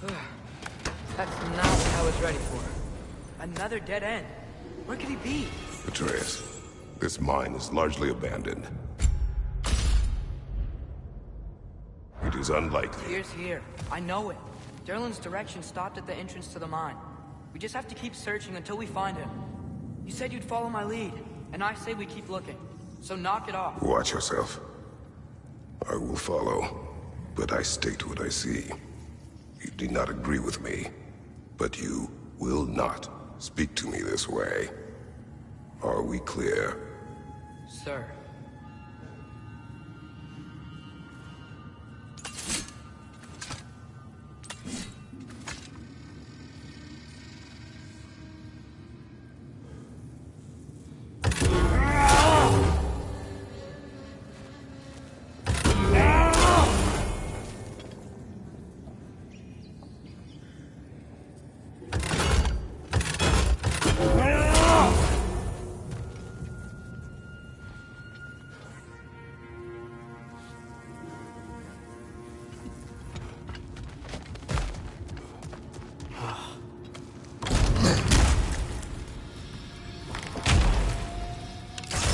That's not what I was ready for. Another dead end. Where could he be? Atreus, this mine is largely abandoned. It is unlikely. Here's here. I know it. Derlin's direction stopped at the entrance to the mine. We just have to keep searching until we find him. You said you'd follow my lead, and I say we keep looking. So knock it off. Watch yourself. I will follow, but I state what I see. You do not agree with me, but you will not speak to me this way. Are we clear? Sir.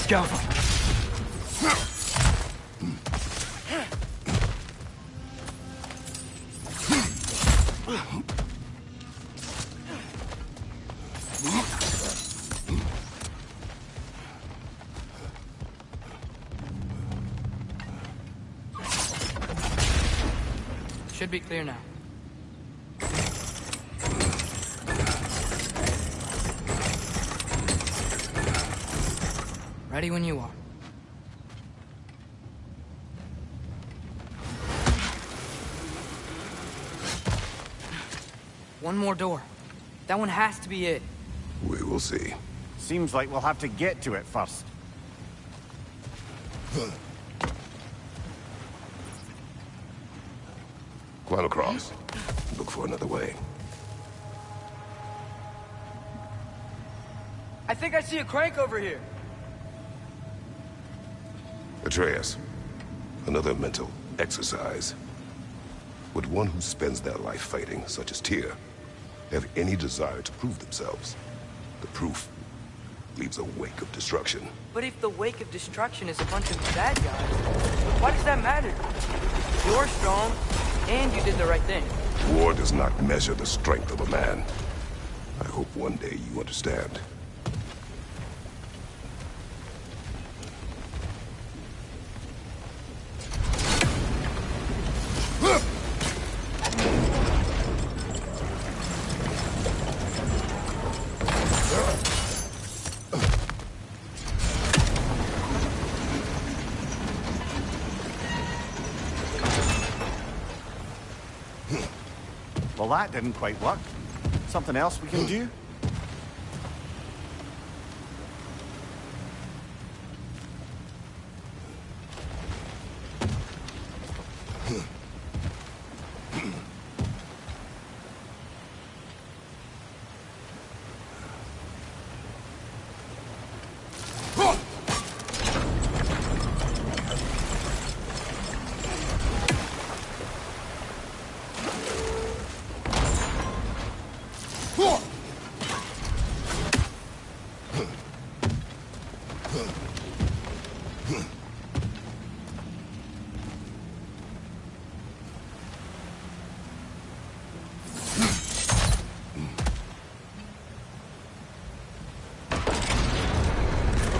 Go. Should be clear now. Ready when you are. One more door. That one has to be it. We will see. Seems like we'll have to get to it first. Climb across. Look for another way. I think I see a crank over here. Atreus, another mental exercise. Would one who spends their life fighting, such as Tyr, have any desire to prove themselves? The proof leaves a wake of destruction. But if the wake of destruction is a bunch of bad guys, why does that matter? You're strong, and you did the right thing. War does not measure the strength of a man. I hope one day you understand. Well, that didn't quite work. Something else we can do?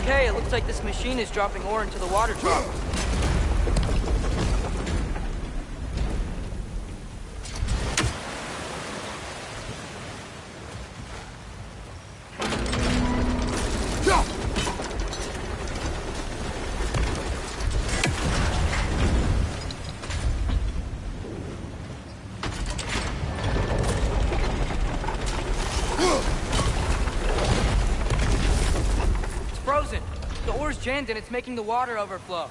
Okay, it looks like this machine is dropping ore into the water trough. Frozen. The ore's jammed and it's making the water overflow.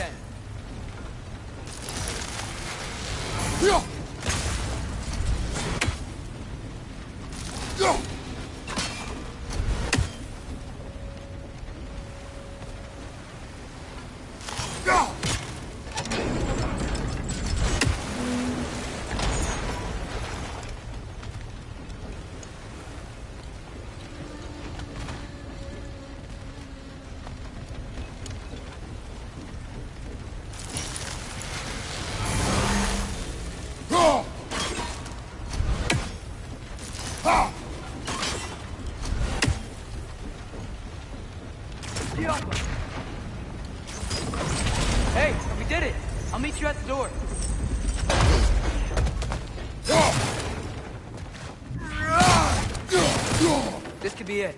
again. Hey, we did it! I'll meet you at the door. This could be it.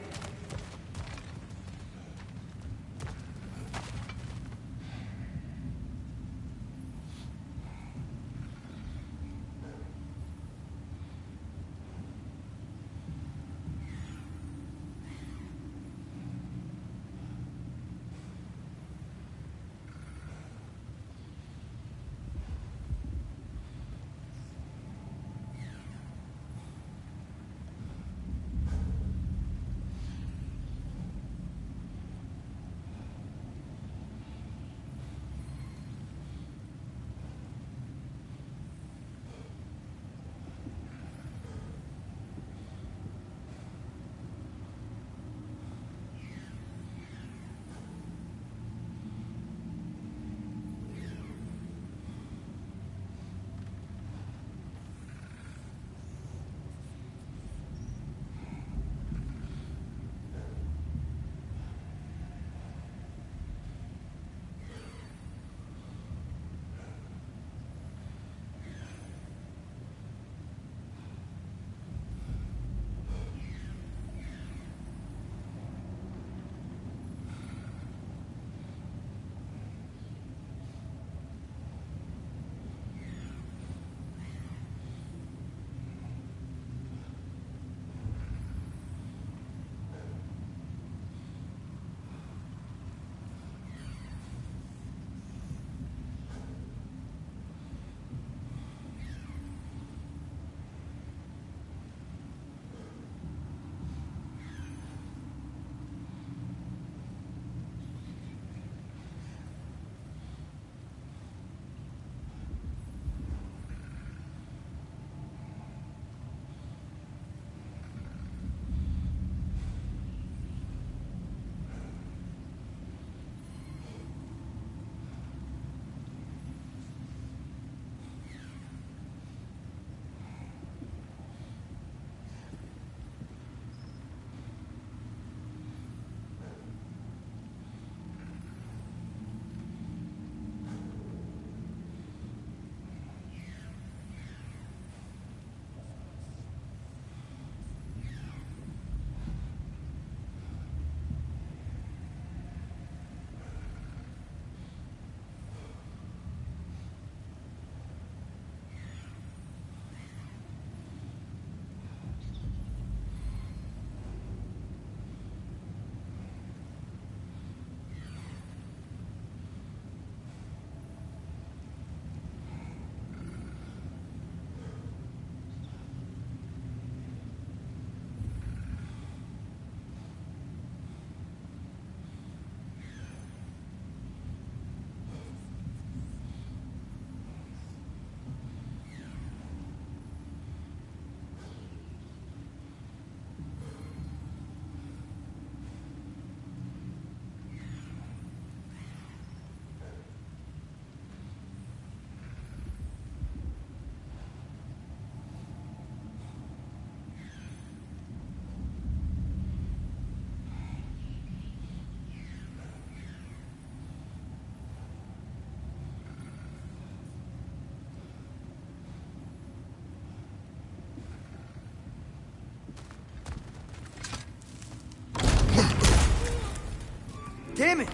Damn it!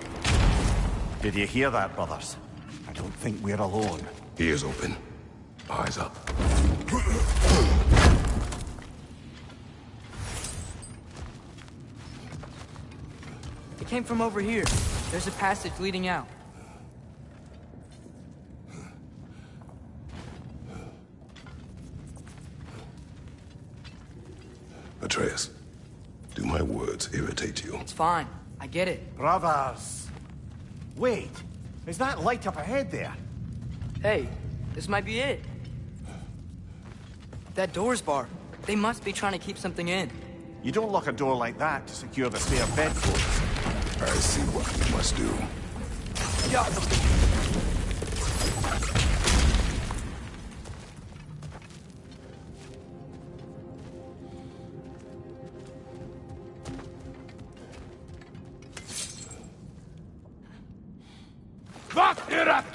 Did you hear that, brothers? I don't think we're alone. Ears open. Eyes up. It came from over here. There's a passage leading out. Atreus. Do my words irritate you? It's fine. I get it. Brothers! Wait! Is that light up ahead there? Hey, this might be it. That door's barred. They must be trying to keep something in. You don't lock a door like that to secure the spare bedclothes. I see what we must do. Yeah.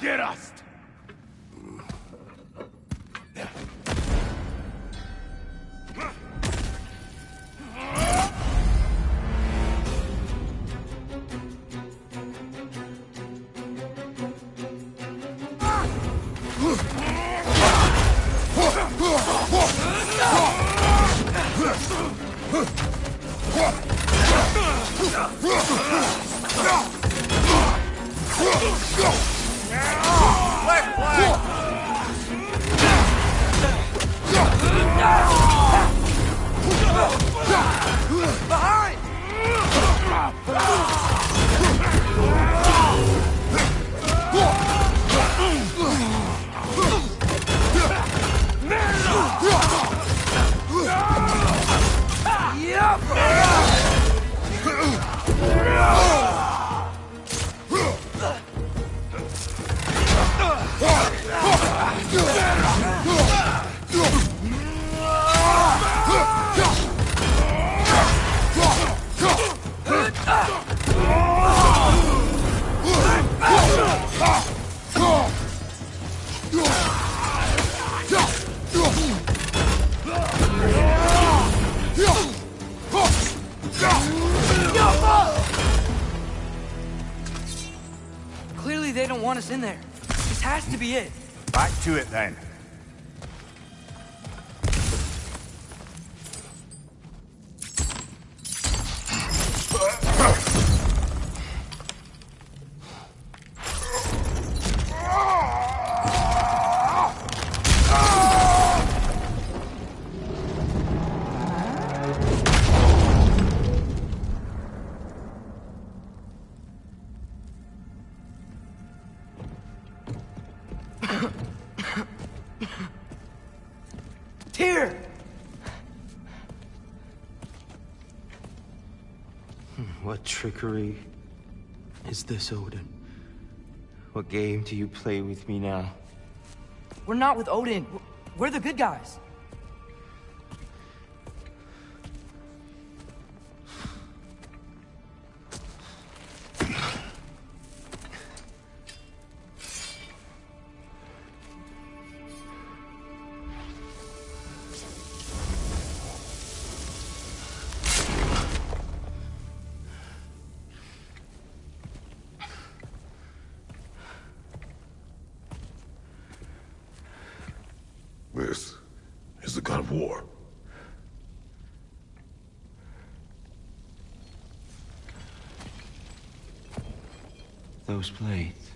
Gerast! Clearly they don't want us in there. This has to be it. Back to it then. Here! What trickery is this, Odin? What game do you play with me now? We're not with Odin. We're the good guys. This is the god of war. Those blades.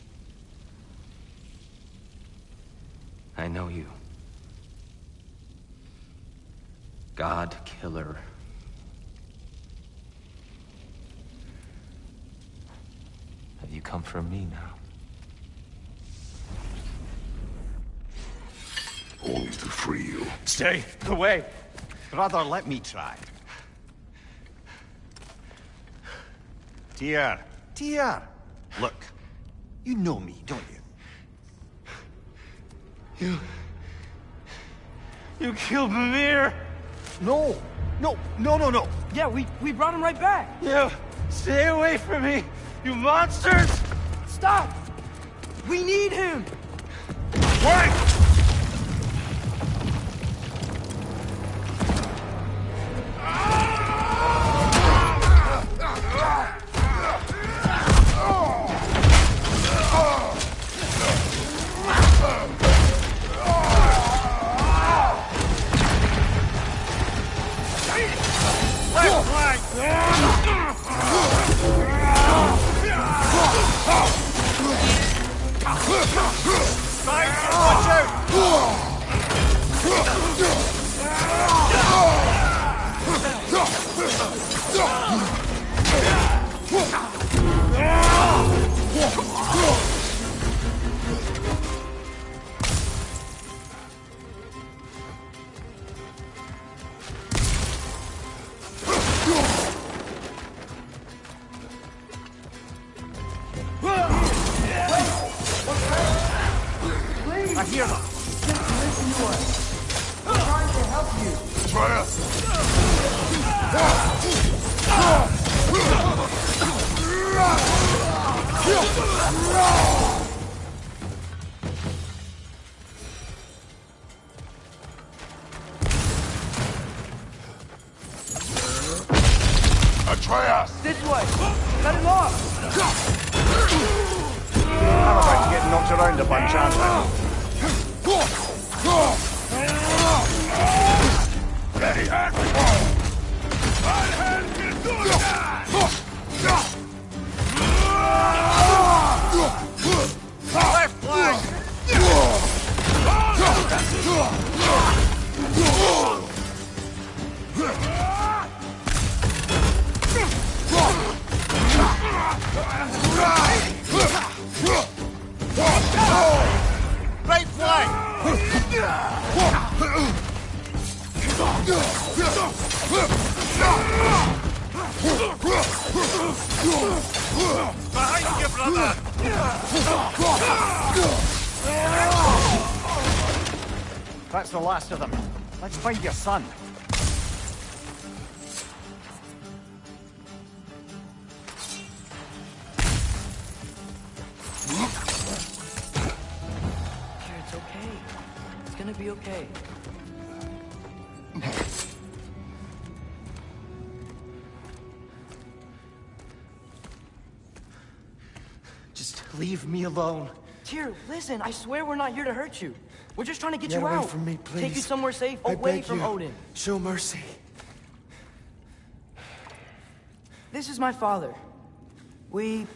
I know you. God Killer. Have you come for me now? Only to free you. Stay away! Brother, let me try. Tyr! Tyr! Look, you know me, don't you? You killed Mimir! No! No! No, no, no! Yeah, we brought him right back. You! Stay away from me! You monsters! Stop! We need him! Wait! Watch out! I hear them. Listen to us. We're trying to help you. Atreus! This way. Cut him off. I'm about to get knocked around a bunch, aren't I? Left flank! Right flank! Behind you, brother! That's the last of them. Let's find your son. Here, it's okay. It's gonna be okay. Just leave me alone. Tyr, listen, I swear we're not here to hurt you. We're just trying to get Get you away out. from me, Take you please. somewhere safe, I away beg from you. Odin. Show mercy. This is my father. We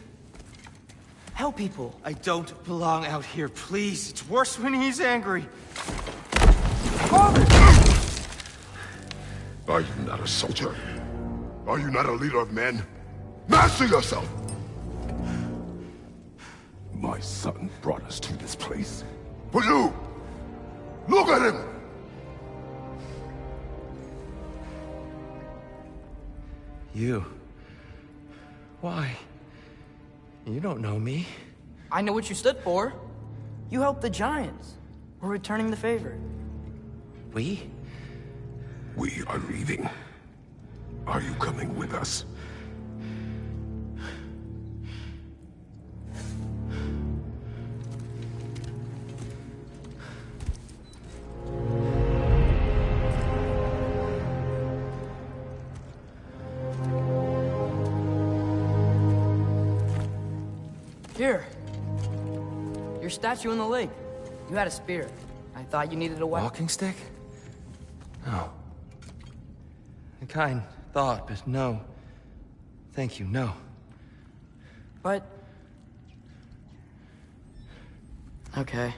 help people. I don't belong out here, please. It's worse when he's angry. Father! Are you not a soldier? Are you not a leader of men? Master yourself! My son brought us to this place. For you! Look at him! You? Why? You don't know me. I know what you stood for. You helped the Giants. We're returning the favor. We? We are leaving. Are you coming with us? Here. Your statue in the lake. You had a spear. I thought you needed a weapon. Walking stick? No. A kind thought, but no. Thank you, no. But... okay.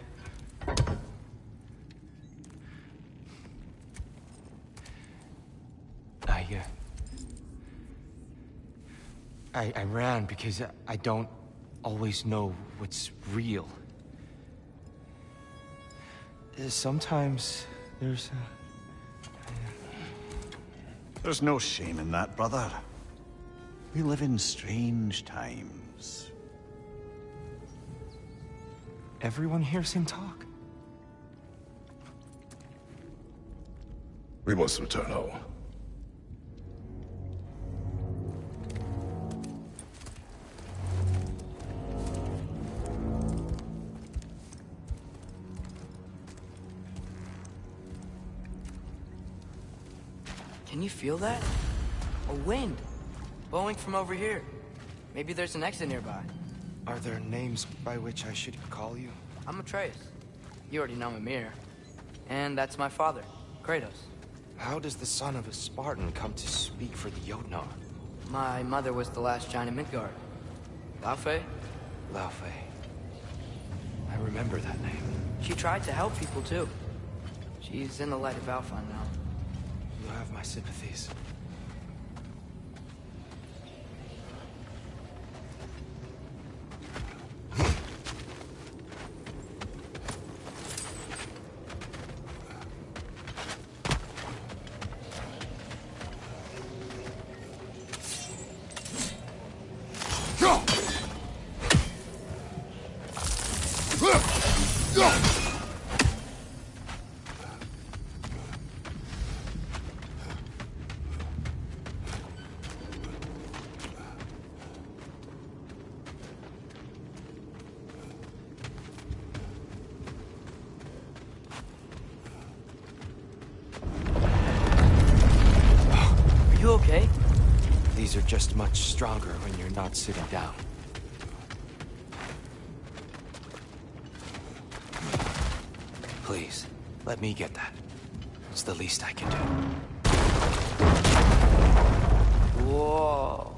I ran because I don't always know what's real. Sometimes there's There's no shame in that, brother. We live in strange times. Everyone hears him talk. We must return home. Can you feel that? A wind. Blowing from over here. Maybe there's an exit nearby. Are there names by which I should call you? I'm Atreus. You already know Mimir. And that's my father, Kratos. How does the son of a Spartan come to speak for the Jotnar? My mother was the last giant in Midgard. Laufey? Laufey. I remember that name. She tried to help people too. She's in the light of Alpha now. You have my sympathies. Are you okay? These are just much stronger when you're not sitting down. Please, let me get that. It's the least I can do. Whoa.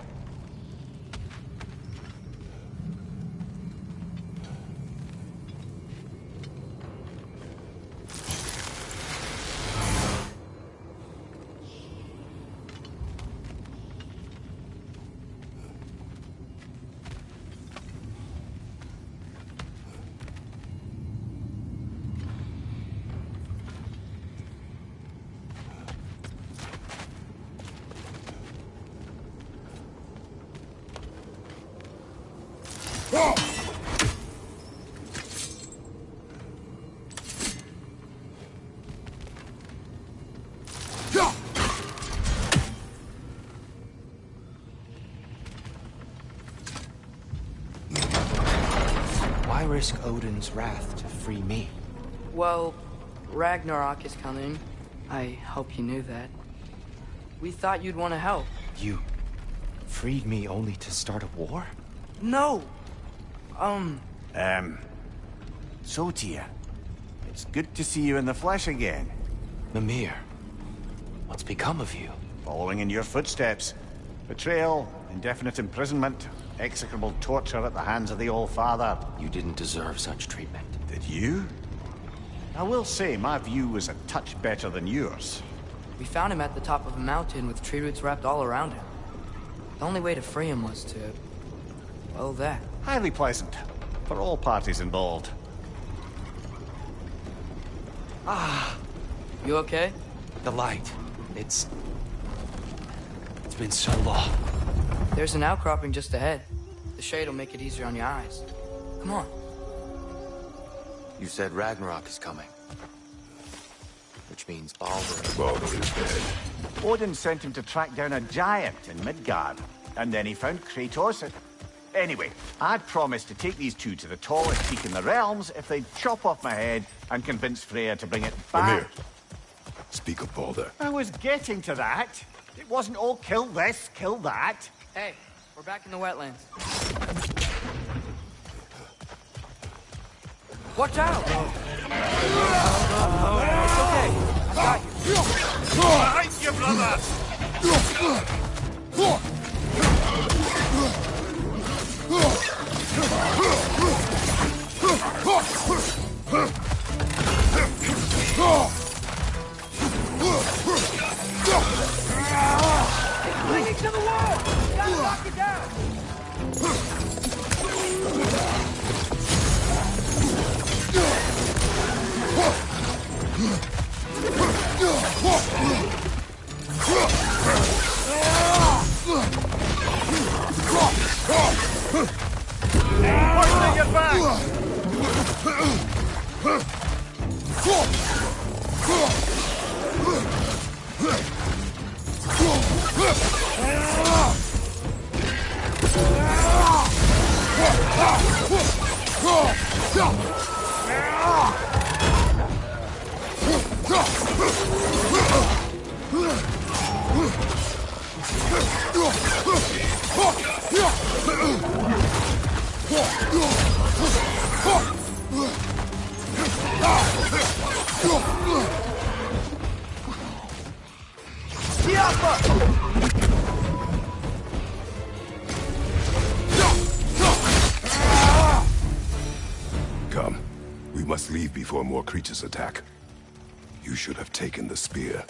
Why risk Odin's wrath to free me? Well, Ragnarok is coming. I hope you knew that. We thought you'd want to help. You freed me only to start a war? No! So, Tyr, it's good to see you in the flesh again. Mimir, what's become of you? Following in your footsteps. Betrayal, indefinite imprisonment, execrable torture at the hands of the All-Father. You didn't deserve such treatment. Did you? I will say, my view was a touch better than yours. We found him at the top of a mountain with tree roots wrapped all around him. The only way to free him was to... well, that. Highly pleasant, for all parties involved. You okay? The light. It's been so long. There's an outcropping just ahead. The shade will make it easier on your eyes. Come on. You said Ragnarok is coming. Which means Baldur. Baldur is dead. Odin sent him to track down a giant in Midgard, and then he found Kratos. Anyway, I'd promised to take these two to the tallest peak in the realms if they'd chop off my head and convince Freya to bring it back. Mimir, speak of Baldur. I was getting to that. It wasn't all kill this, kill that. Hey, we're back in the wetlands. Watch out! It's okay. I got you. Behind you, brother! Clinging to the wall! You gotta knock it down! Pointing your back! Come. We must leave before more creatures attack. You should have taken the spear.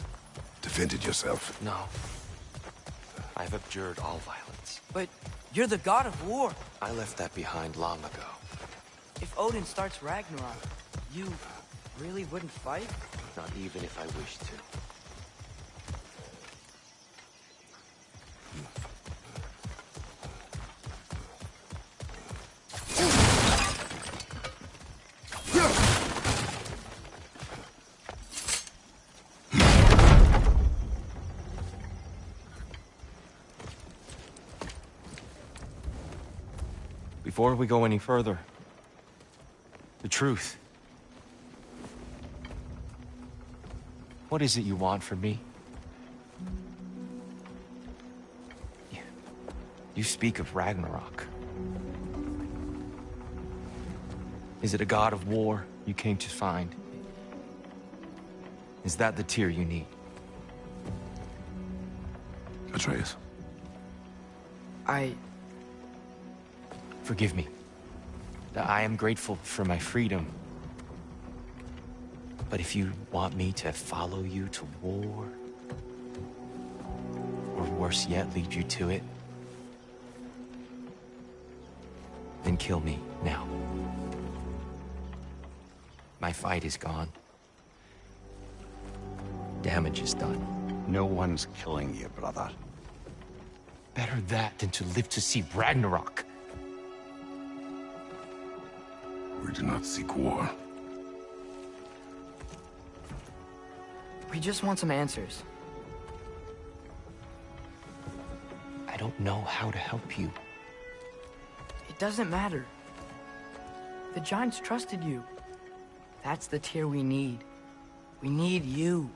Defended yourself. No. I've abjured all violence. But you're the god of war. I left that behind long ago. If Odin starts Ragnarok, you really wouldn't fight? Not even if I wished to. Before we go any further, the truth. What is it you want from me? You speak of Ragnarok. Is it a god of war you came to find? Is that the tear you need? Atreus. Forgive me. I am grateful for my freedom. But if you want me to follow you to war, or worse yet, lead you to it, then kill me now. My fight is gone. Damage is done. No one's killing you, brother. Better that than to live to see Ragnarok. We do not seek war. We just want some answers. I don't know how to help you. It doesn't matter. The Giants trusted you. That's the tear we need. We need you.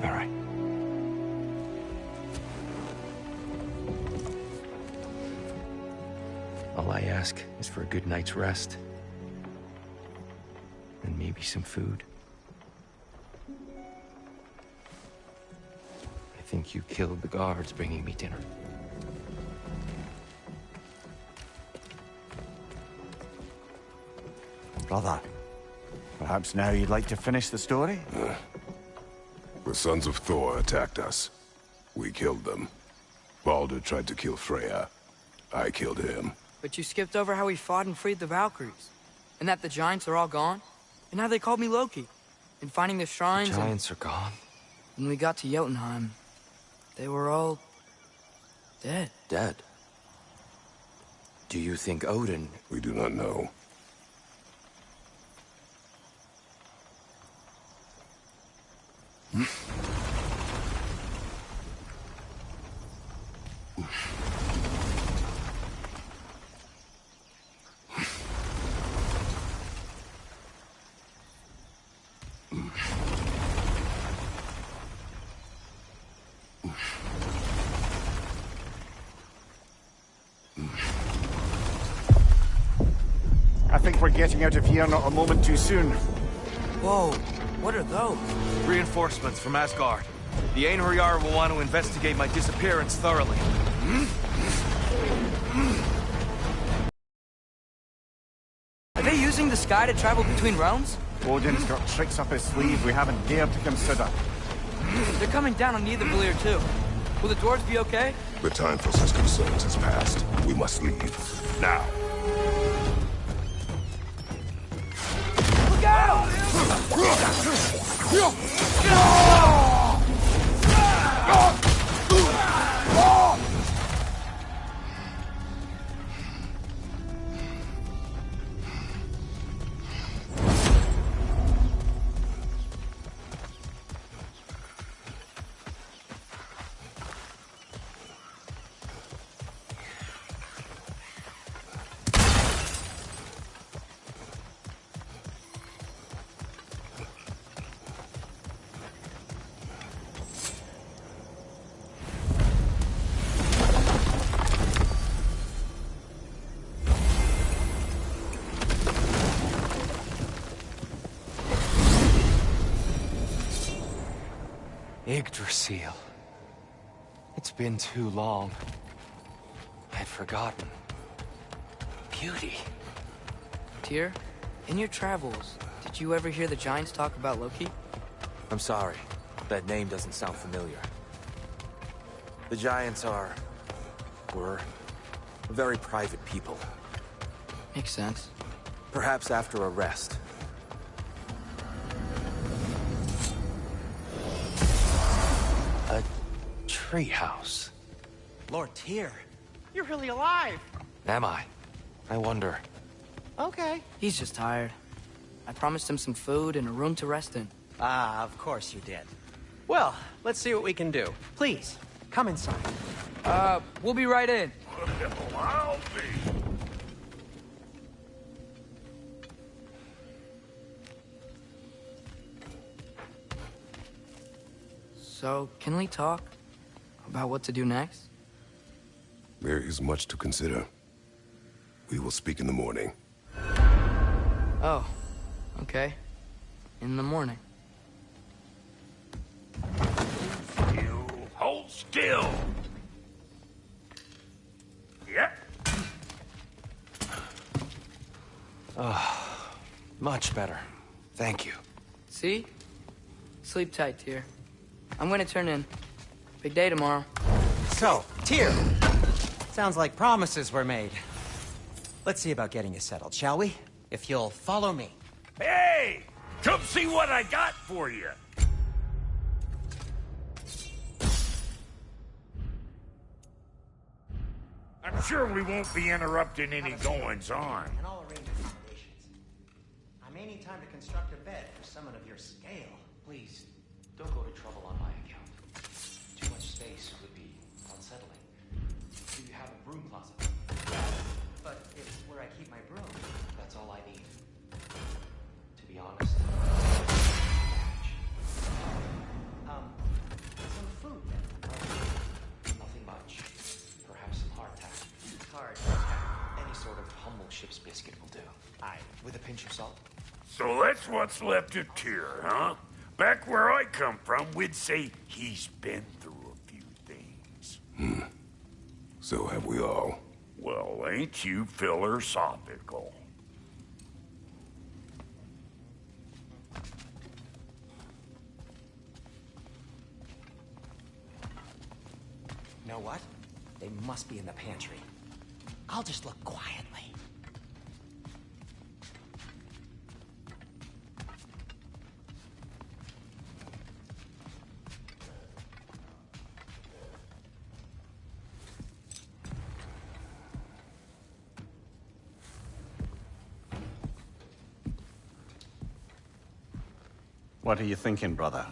All right. All I ask is for a good night's rest. And maybe some food. I think you killed the guards bringing me dinner. Brother, perhaps now you'd like to finish the story? The sons of Thor attacked us. We killed them. Baldur tried to kill Freya. I killed him. But you skipped over how we fought and freed the Valkyries. And that the Giants are all gone. And how they called me Loki. And finding the shrines. The Giants are gone? When we got to Jotunheim, they were all dead. Dead? Do you think Odin... We do not know. I think we're getting out of here not a moment too soon. Whoa, what are those? Reinforcements from Asgard. The Einherjar will want to investigate my disappearance thoroughly. Are they using the sky to travel between realms? Odin's got tricks up his sleeve we haven't dared to consider. They're coming down on Nidavellir too. Will the dwarves be okay? The time for such concerns has passed. We must leave. Now. Look out! Yggdrasil. It's been too long. I'd forgotten. Beauty. Tyr, in your travels, did you ever hear the Giants talk about Loki? I'm sorry. That name doesn't sound familiar. The Giants were very private people. Makes sense. Perhaps after a rest. A treehouse. Lord Tyr, you're really alive. Am I? I wonder. Okay. He's just tired. I promised him some food and a room to rest in. Ah, of course you did. Well, let's see what we can do. Please, come inside. We'll be right in. Well, I'll be. So, can we talk about what to do next? There is much to consider. We will speak in the morning. Oh, okay. In the morning. You hold still. Yep. Much better. Thank you. See? Sleep tight, Tyr. I'm gonna turn in. Big day tomorrow. So, Tyr. Sounds like promises were made. Let's see about getting you settled, shall we? If you'll follow me. Hey! Come see what I got for you. I'm sure we won't be interrupting any goings-on. And I'll arrange accommodations. I may need time to construct a bed for someone of your scale. Please, don't go to trouble on my account. Too much space would be unsettling. Do you have a broom closet? But it's where I keep my broom. That's all I need. To be honest, Some food then. nothing much. Perhaps some hardtack. Hard. Any sort of humble ship's biscuit will do. Aye. With a pinch of salt. So that's what's left of Tyr, huh? Back where I come from, we'd say he's been through a few things. So have we all. Well, ain't you philosophical? You know what? They must be in the pantry. I'll just look quietly. What are you thinking, brother?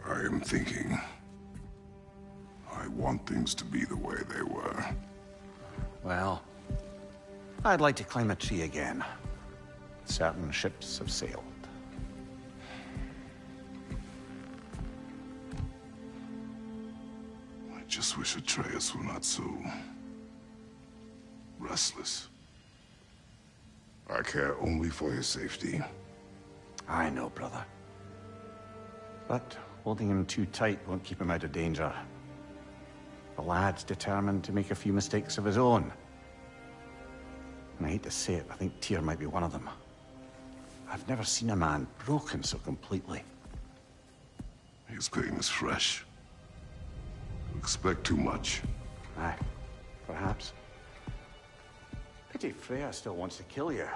I am thinking. I want things to be the way they were. Well, I'd like to climb a tree again. Certain ships have sailed. I just wish Atreus were not so restless. I care only for his safety. I know, brother. But holding him too tight won't keep him out of danger. The lad's determined to make a few mistakes of his own. And I hate to say it, I think Tyr might be one of them. I've never seen a man broken so completely. His pain is fresh. You expect too much. Aye, perhaps. Pity Freya still wants to kill you.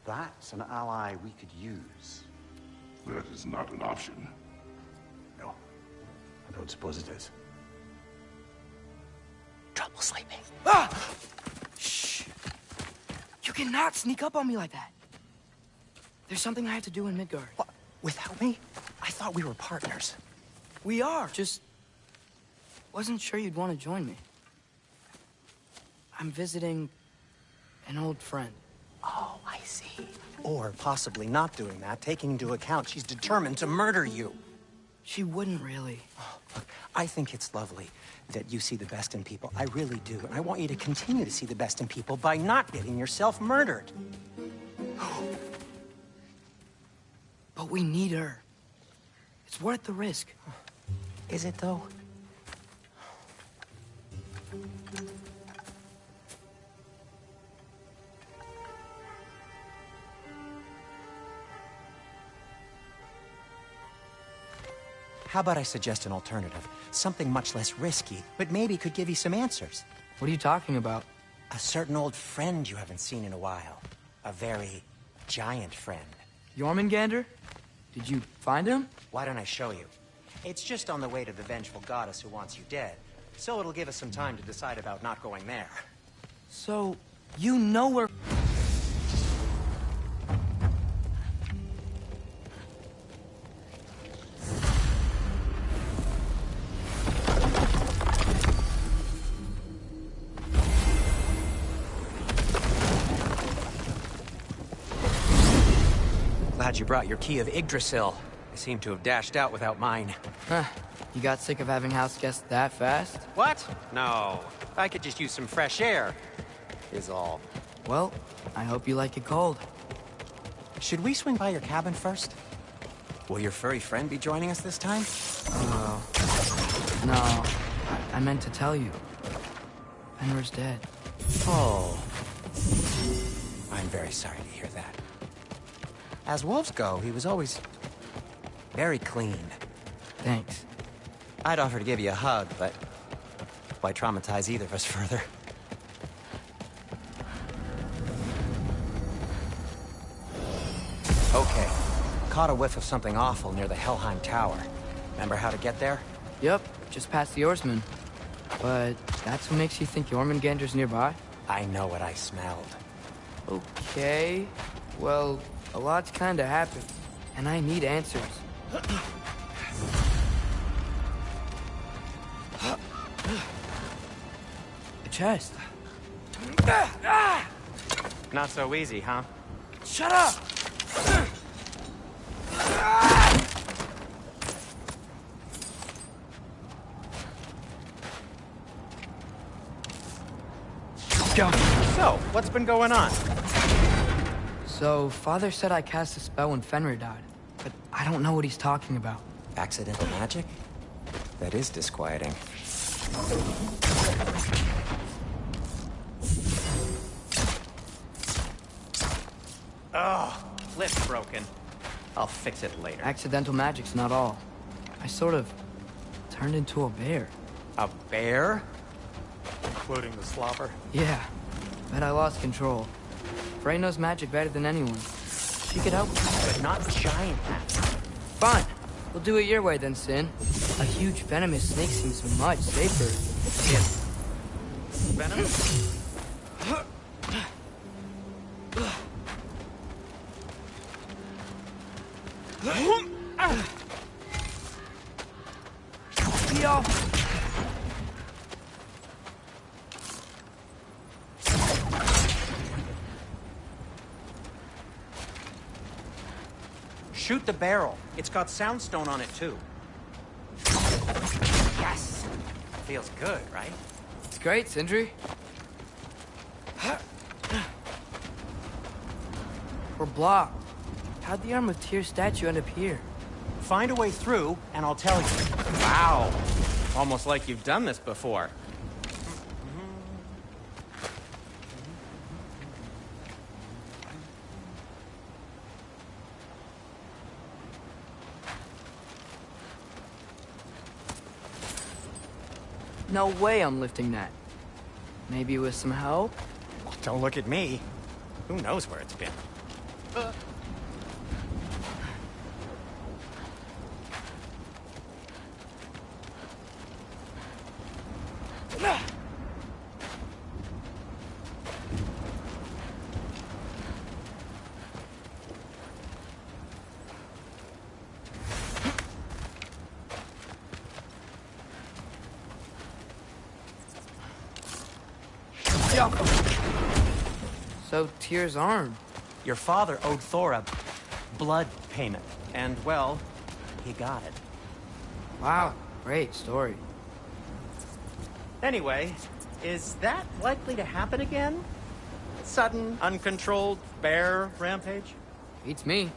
That's an ally we could use. That is not an option. No, I don't suppose it is. Trouble sleeping. Ah! Shh! You cannot sneak up on me like that. There's something I have to do in Midgard. What? Without me? I thought we were partners. We are. Just wasn't sure you'd want to join me. I'm visiting an old friend. Oh, I see. Or possibly not doing that, taking into account she's determined to murder you. She wouldn't really. Look, I think it's lovely that you see the best in people. I really do. And I want you to continue to see the best in people by not getting yourself murdered. But we need her. It's worth the risk. Is it, though? How about I suggest an alternative? Something much less risky, but maybe could give you some answers. What are you talking about? A certain old friend you haven't seen in a while. A very giant friend. Jormungandr? Did you find him? Why don't I show you? It's just on the way to the vengeful goddess who wants you dead. So it'll give us some time to decide about not going there. So, you know where... Glad you brought your key of Yggdrasil. I seem to have dashed out without mine. Huh. You got sick of having house guests that fast? What? No. I could just use some fresh air, is all. Well, I hope you like it cold. Should we swing by your cabin first? Will your furry friend be joining us this time? No. I meant to tell you. Fenrir's dead. Oh. I'm very sorry to hear that. As wolves go, he was always very clean. Thanks. I'd offer to give you a hug, but why traumatize either of us further? Okay. Caught a whiff of something awful near the Helheim Tower. Remember how to get there? Yep, just past the Oarsman. But that's what makes you think Jormungandr's nearby? I know what I smelled. Okay. Well, a lot's kinda happened, and I need answers. A chest. Not so easy, huh? Shut up! Go. So, what's been going on? So, Father said I cast a spell when Fenrir died, but I don't know what he's talking about. Accidental magic? That is disquieting. Oh, lift's broken. I'll fix it later. Accidental magic's not all. I sort of turned into a bear. A bear? Including the slobber? Yeah, but I lost control. Frey knows magic better than anyone. She could help me. But not giant magic. Fine. We'll do it your way then, Sin. A huge venomous snake seems much safer. Venom? Be off! Shoot the barrel. It's got soundstone on it, too. Yes! Feels good, right? It's great, Sindri. We're blocked. How'd the Arm of Tears statue end up here? Find a way through, and I'll tell you. Wow. Almost like you've done this before. No way I'm lifting that. Maybe with some help? Don't look at me. Who knows where it's been? So, Tyr's arm. Your father owed Thor a blood payment. And, well, he got it. Wow, great story. Anyway, is that likely to happen again? Sudden, uncontrolled bear rampage? Beats me.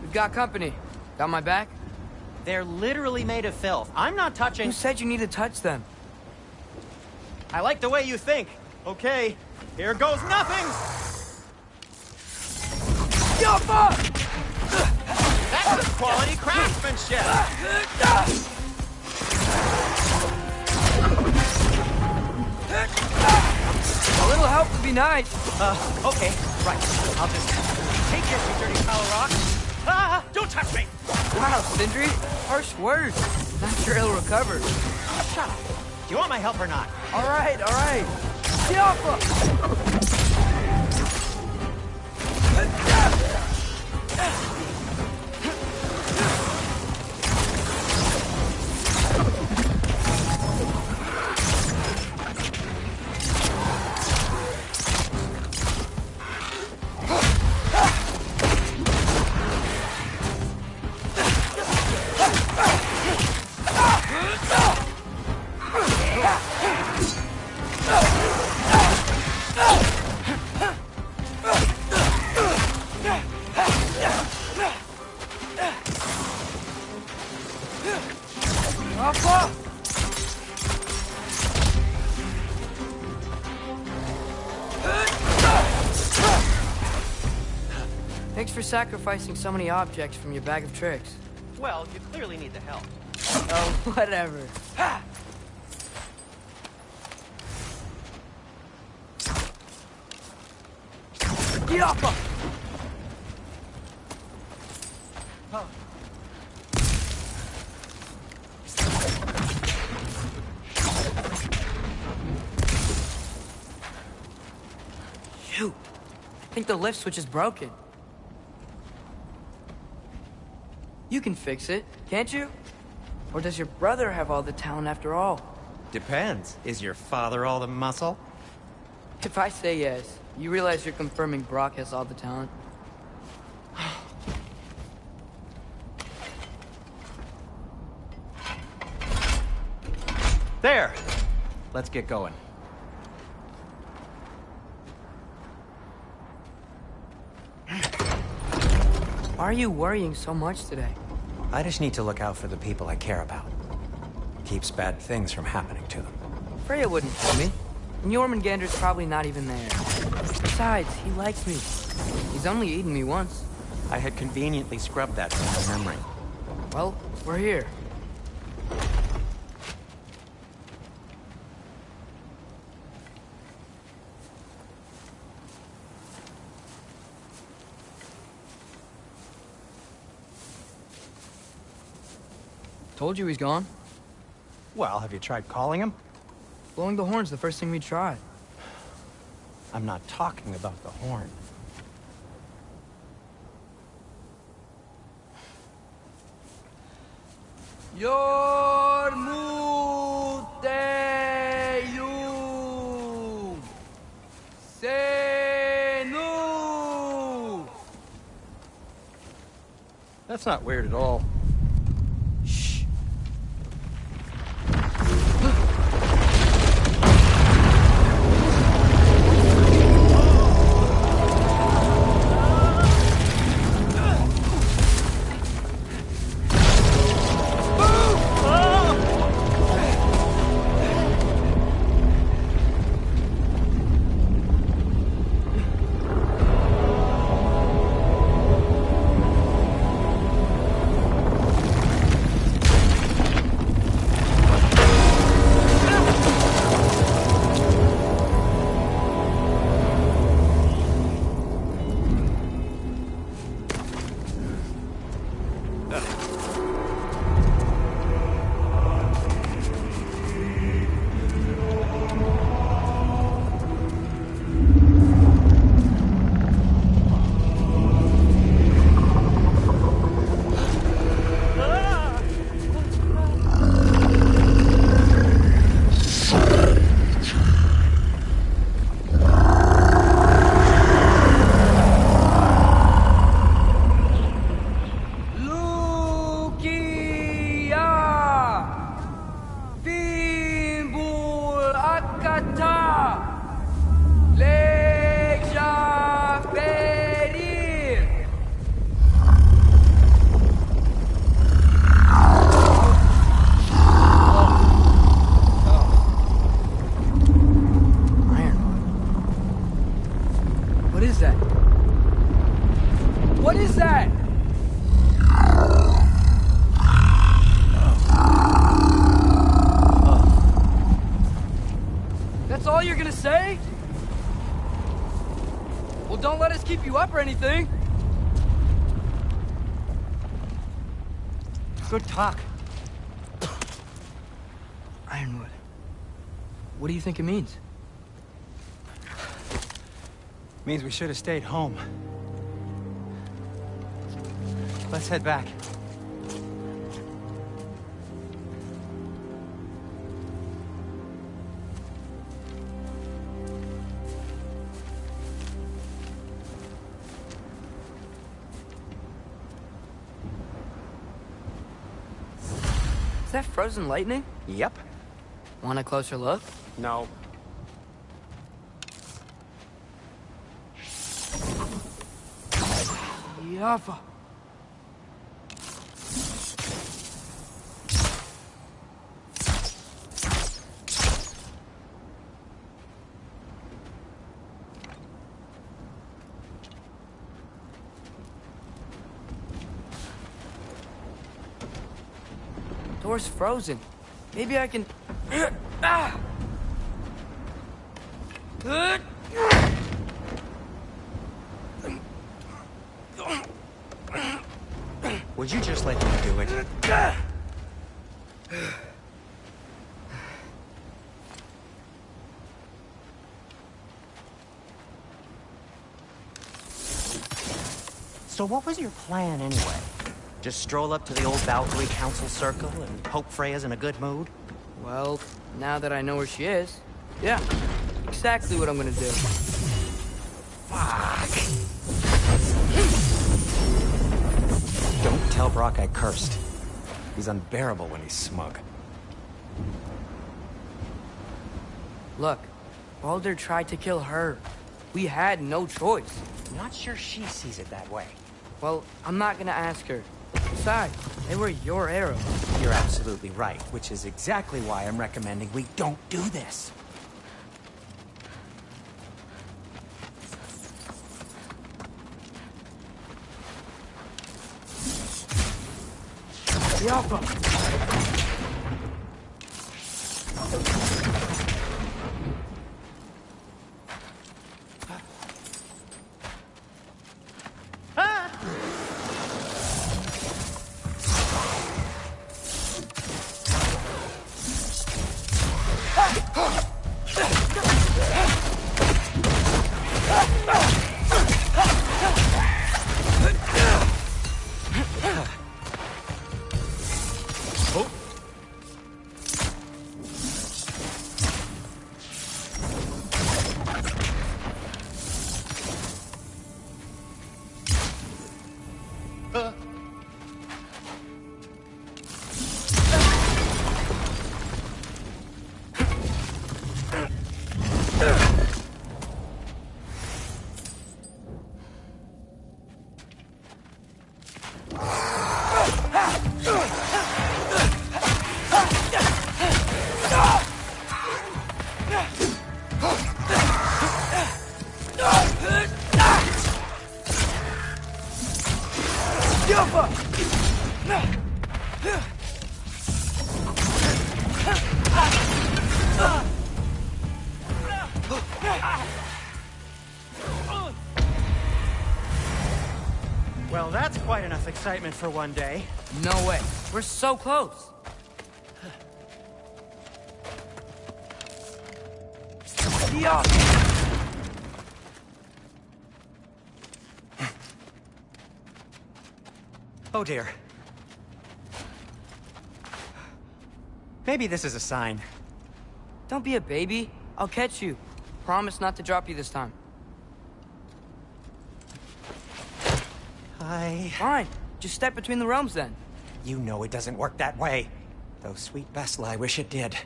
We've got company. Got my back? They're literally made of filth. I'm not touching... Who said you need to touch them? I like the way you think. Okay, here goes nothing! That's some quality craftsmanship! A little help would be nice. Okay, right. I'll just take this, you dirty pile of rock. Ah, don't touch me! Wow, Sindri. Harsh words. Not sure he'll recover. Shut up. Do you want my help or not? All right, all right. Get off! Alpha! Thanks for sacrificing so many objects from your bag of tricks. Well, you clearly need the help. Oh, whatever. Get off! Shoot! I think the lift switch is broken. You can fix it, can't you? Or does your brother have all the talent after all? Depends. Is your father all the muscle? If I say yes, you realize you're confirming Brock has all the talent? There! Let's get going. Why are you worrying so much today? I just need to look out for the people I care about. Keeps bad things from happening to them. Freya wouldn't kill me. And Jormungandr's probably not even there. Besides, he likes me. He's only eaten me once. I had conveniently scrubbed that from my memory. Well, we're here. Told you he's gone. Well, have you tried calling him? Blowing the horn's the first thing we tried. I'm not talking about the horn. Yormuteyum Senu. That's not weird at all. What is that? That's all you're gonna say? Well, don't let us keep you up or anything. Good talk. Ironwood. What do you think it means? Means we should have stayed home. Let's head back. Is that frozen lightning? Yep. Want a closer look? No. Yaffa. Door's frozen. Maybe I can... Ah! Would you just let me do it? So what was your plan anyway? Just stroll up to the old Valkyrie Council Circle and hope Freya's in a good mood? Well, now that I know where she is, yeah, exactly what I'm gonna do. Fuck. Don't tell Brock I cursed. He's unbearable when he's smug. Look, Baldur tried to kill her. We had no choice. I'm not sure she sees it that way. Well, I'm not gonna ask her. Besides, they were your arrows. You're absolutely right, which is exactly why I'm recommending we don't do this. Well, that's quite enough excitement for one day. No way. We're so close. Yeah. Oh dear. Maybe this is a sign. Don't be a baby. I'll catch you. Promise not to drop you this time. Fine. Just step between the realms then. You know it doesn't work that way. Though sweet Bessel, I wish it did.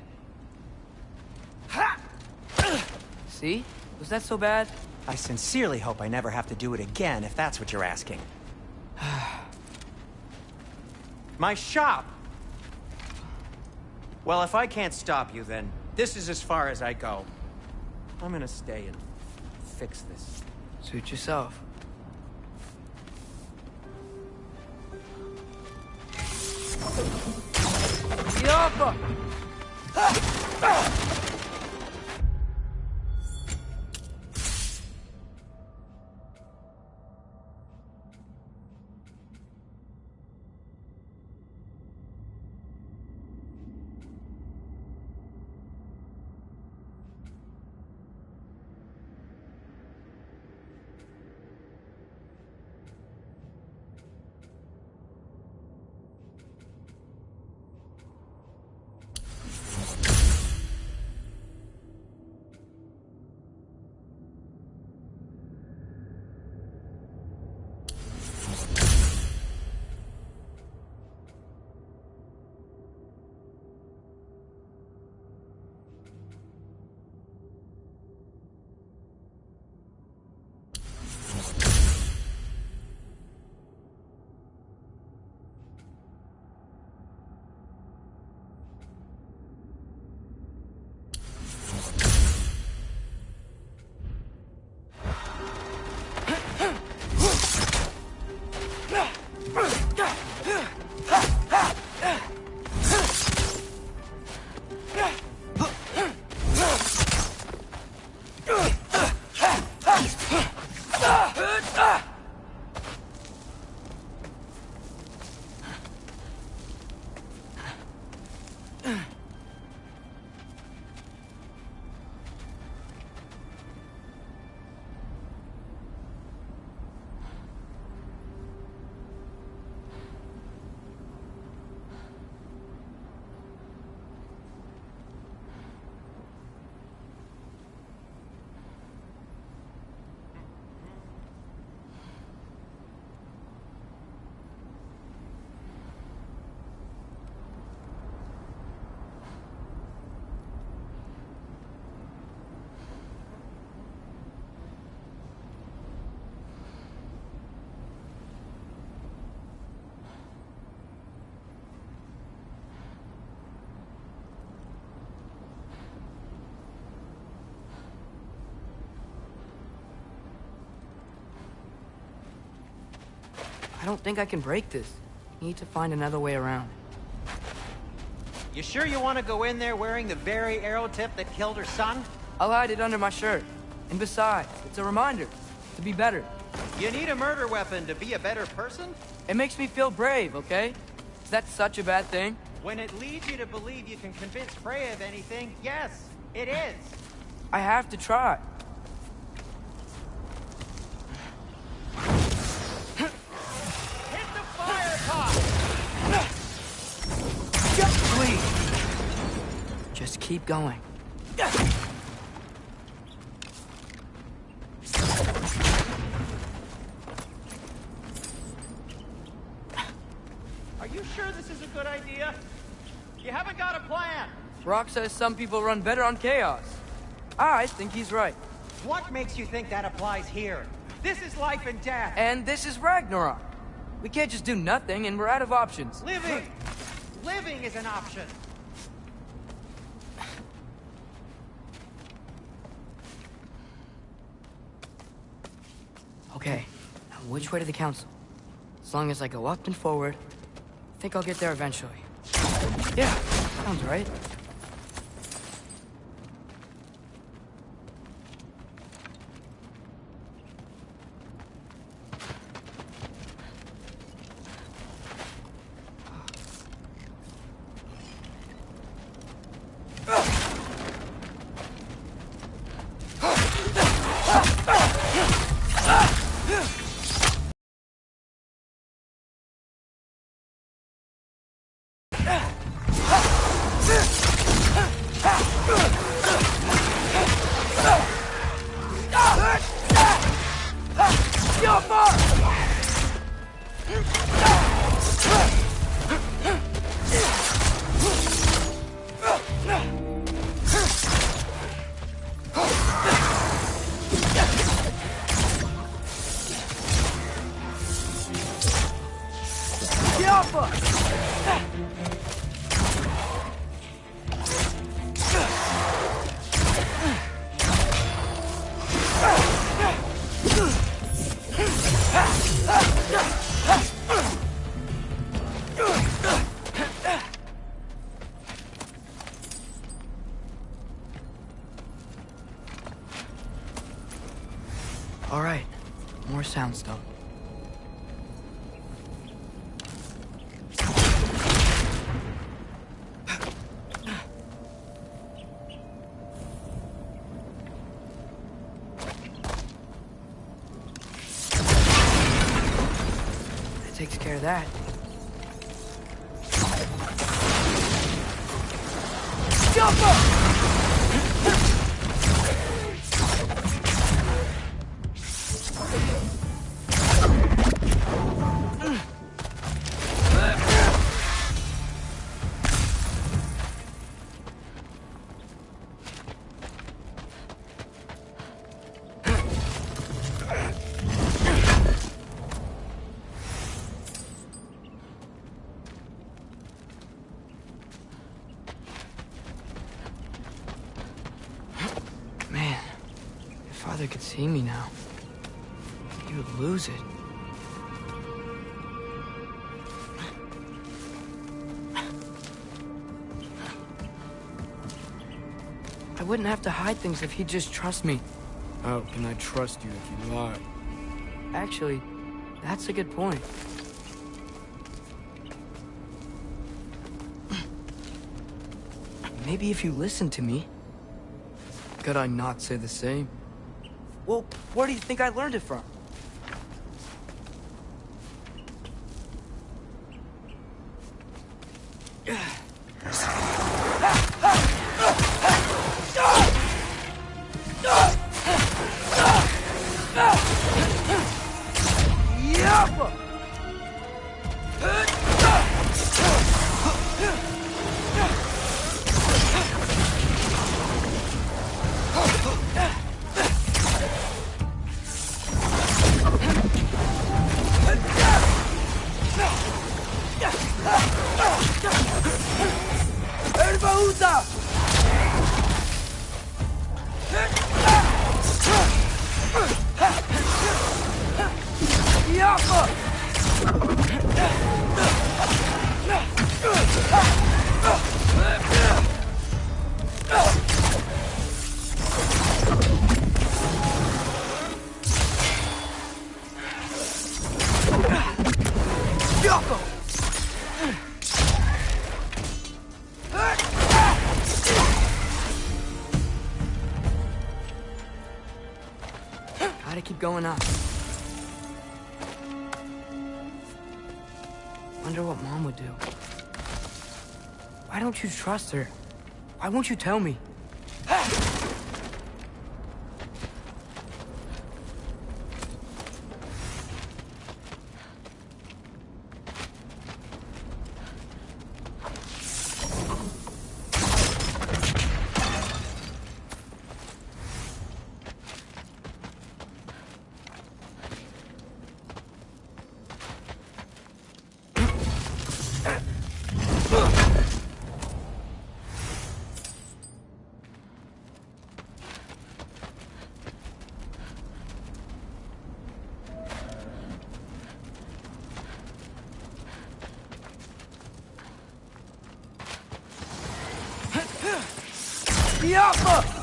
See? Was that so bad? I sincerely hope I never have to do it again, if that's what you're asking. My shop! Well, if I can't stop you, then this is as far as I go. I'm gonna stay and fix this. Suit yourself. Yappa! don't think I can break this. Need to find another way around. You sure you want to go in there wearing the very arrow tip that killed her son? I'll hide it under my shirt. And besides, it's a reminder to be better. You need a murder weapon to be a better person? It makes me feel brave, okay? Is that such a bad thing? When it leads you to believe you can convince Freya of anything, yes, it is. I have to try. Hit the fire pot! Please. Just keep going. Are you sure this is a good idea? You haven't got a plan. Rock says some people run better on chaos. I think he's right. What makes you think that applies here? This is life and death. And this is Ragnarok. We can't just do nothing, and we're out of options. Living! Living is an option. Okay, now which way to the council? As long as I go up and forward, I think I'll get there eventually. Yeah, sounds right. All right, more soundstone. That takes care of that. Jump up! Man, if Father could see me now, he would lose it. I wouldn't have to hide things if he'd just trust me. How can I trust you if you lie? Actually, that's a good point. Maybe if you listened to me. Could I not say the same? Well, where do you think I learned it from? Yappa! gotta keep going up. Wonder what Mom would do. Why don't you trust her? Why won't you tell me? Yappa!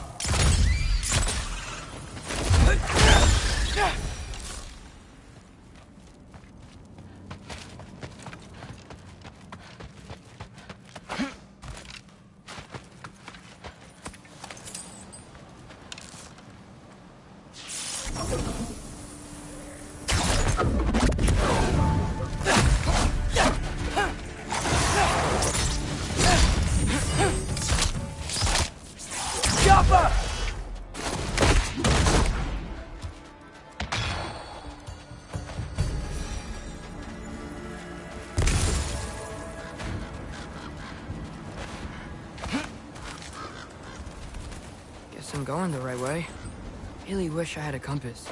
Guess I'm going the right way. Really wish I had a compass.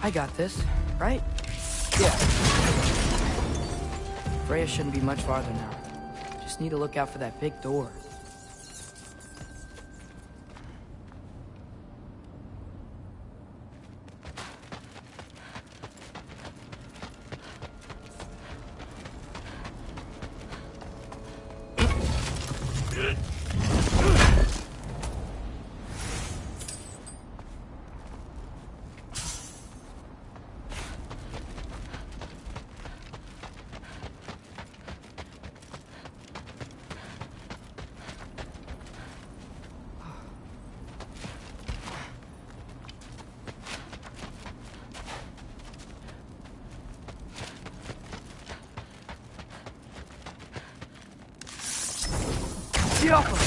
I got this, right? Yeah. Freya shouldn't be much farther now. Just need to look out for that big door. Get off him!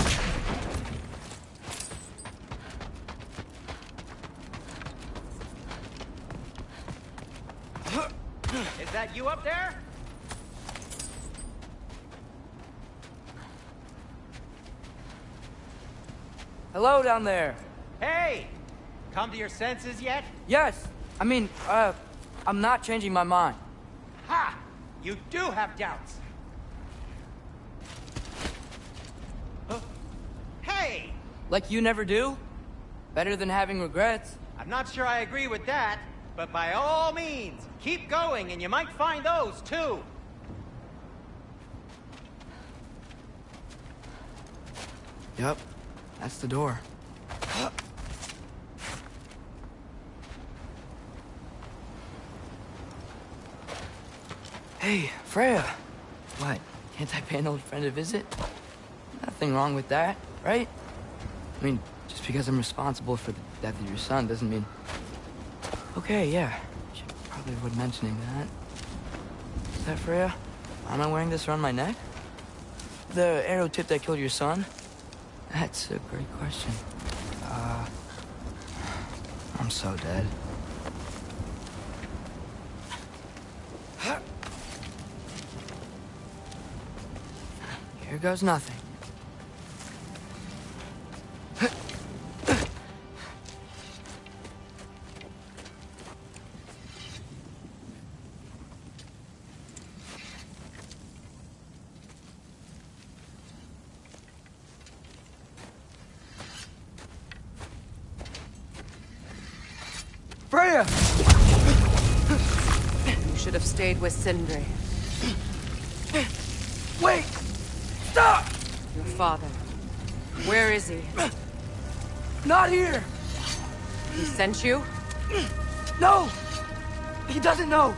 Is that you up there? Hello down there. Hey! Come to your senses yet? Yes. I mean, I'm not changing my mind. Ha! You do have doubts. Hey! Like you never do? Better than having regrets. I'm not sure I agree with that, but by all means, keep going and you might find those too. Yep. That's the door. Hey, Freya. What? Can't I pay an old friend a visit? Nothing wrong with that, right? I mean, just because I'm responsible for the death of your son doesn't mean... Okay, yeah. Should probably avoid mentioning that. Is that Freya? Am I wearing this around my neck? The arrow tip that killed your son? That's a great question. I'm so dead. Here goes nothing. Freya! You should have stayed with Sindri. Wait! Stop! Your father. Where is he? Not here! He sent you? No! He doesn't know!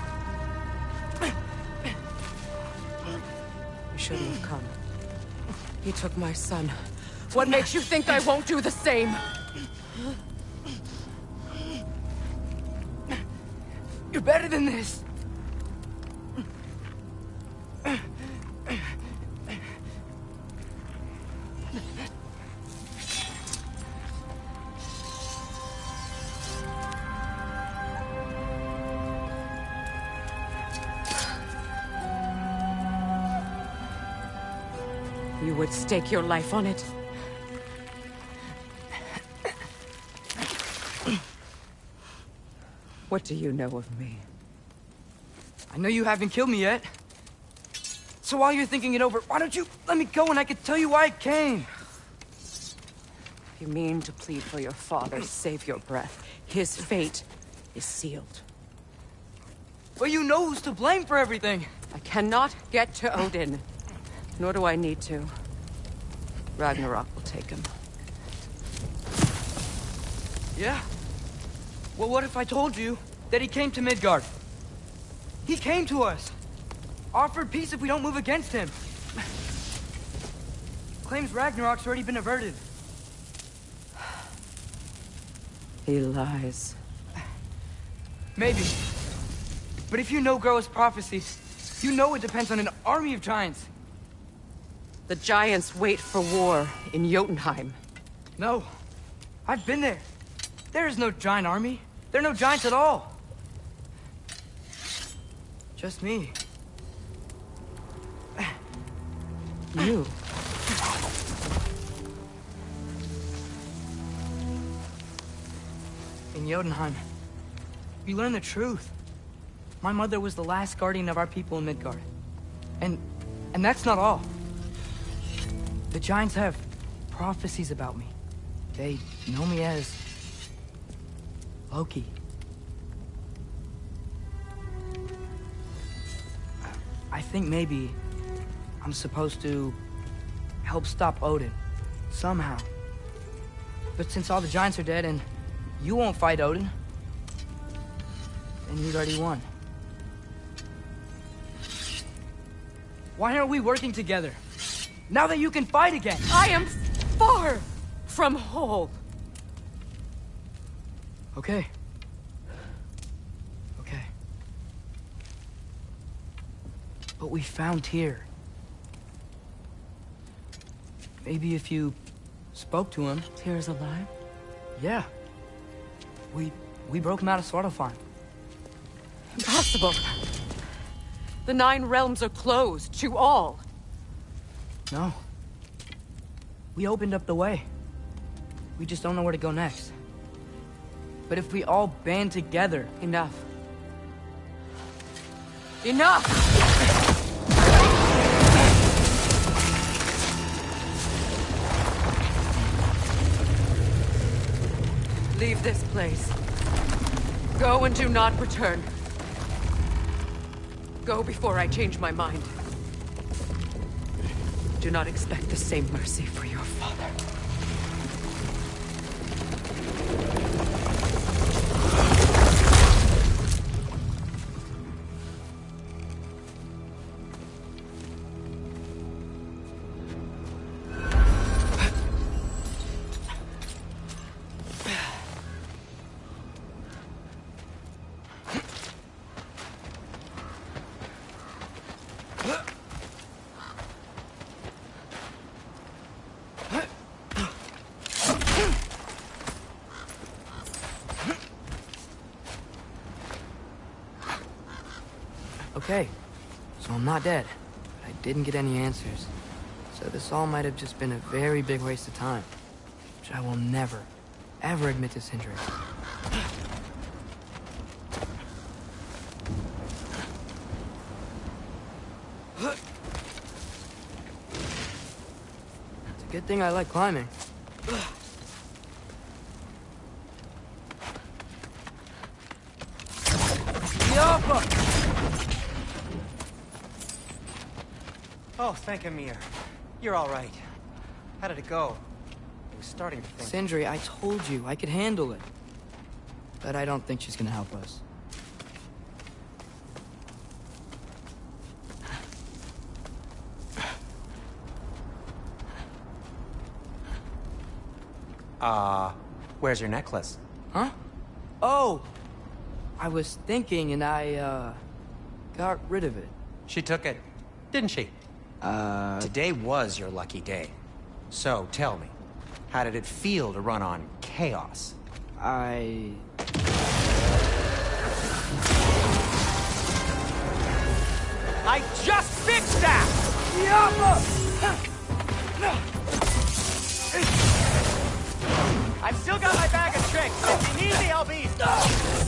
You shouldn't have come. He took my son. What makes you think I won't do the same? You're better than this! You would stake your life on it? What do you know of me? I know you haven't killed me yet. So while you're thinking it over, why don't you let me go and I can tell you why I came? If you mean to plead for your father, save your breath. His fate is sealed. Well, you know who's to blame for everything. I cannot get to Odin. Nor do I need to. Ragnarok will take him. Yeah? Well, what if I told you that he came to Midgard? He came to us. Offered peace if we don't move against him. Claims Ragnarok's already been averted. He lies. Maybe. But if you know Groa's prophecy, you know it depends on an army of giants. The giants wait for war in Jotunheim. No. I've been there. There is no giant army. There are no giants at all. Just me. You. In Jotunheim, we learn the truth. My mother was the last guardian of our people in Midgard. And that's not all. The giants have prophecies about me. They know me as Loki. I think maybe I'm supposed to help stop Odin, somehow. But since all the giants are dead and you won't fight Odin, then he's already won. Why aren't we working together? Now that you can fight again! I am far from whole. Okay. Okay. But we found Tyr. maybe if you spoke to him. Tyr's alive? Yeah. We broke him out of Svartalfheim. Impossible. The 9 realms are closed to all. No. We opened up the way. We just don't know where to go next. But if we all band together... Enough. Enough! Leave this place. Go and do not return. Go before I change my mind. Do not expect the same mercy for your father. Okay, so I'm not dead, but I didn't get any answers. So this all might have just been a very big waste of time, which I will never, ever admit to Sindri. It's a good thing I like climbing. Oh, thank Amir. You're all right. How did it go? I was starting to think... Sindri, I told you I could handle it. But I don't think she's gonna help us. Where's your necklace? Huh? Oh! I was thinking and I, got rid of it. She took it, didn't she? Today was your lucky day. So, tell me, how did it feel to run on chaos? I just fixed that! I've still got my bag of tricks. If you need me, I'll be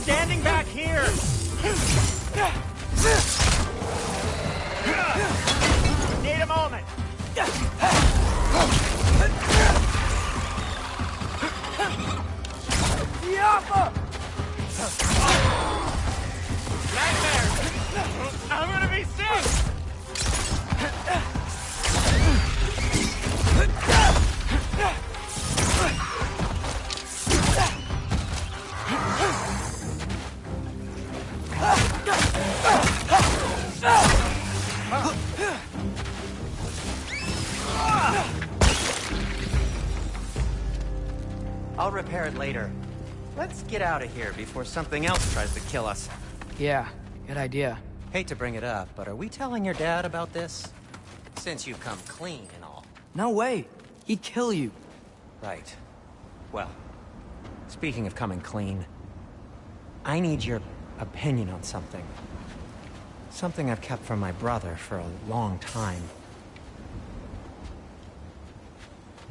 standing back here. Need a moment. Nightmare! I'm gonna be sick! I'll repair it later. Let's get out of here before something else tries to kill us. yeah, good idea. Hate to bring it up, but are we telling your dad about this? Since you've come clean and all. No way! He'd kill you. Right. Well, speaking of coming clean, I need your opinion on something. Something I've kept from my brother for a long time.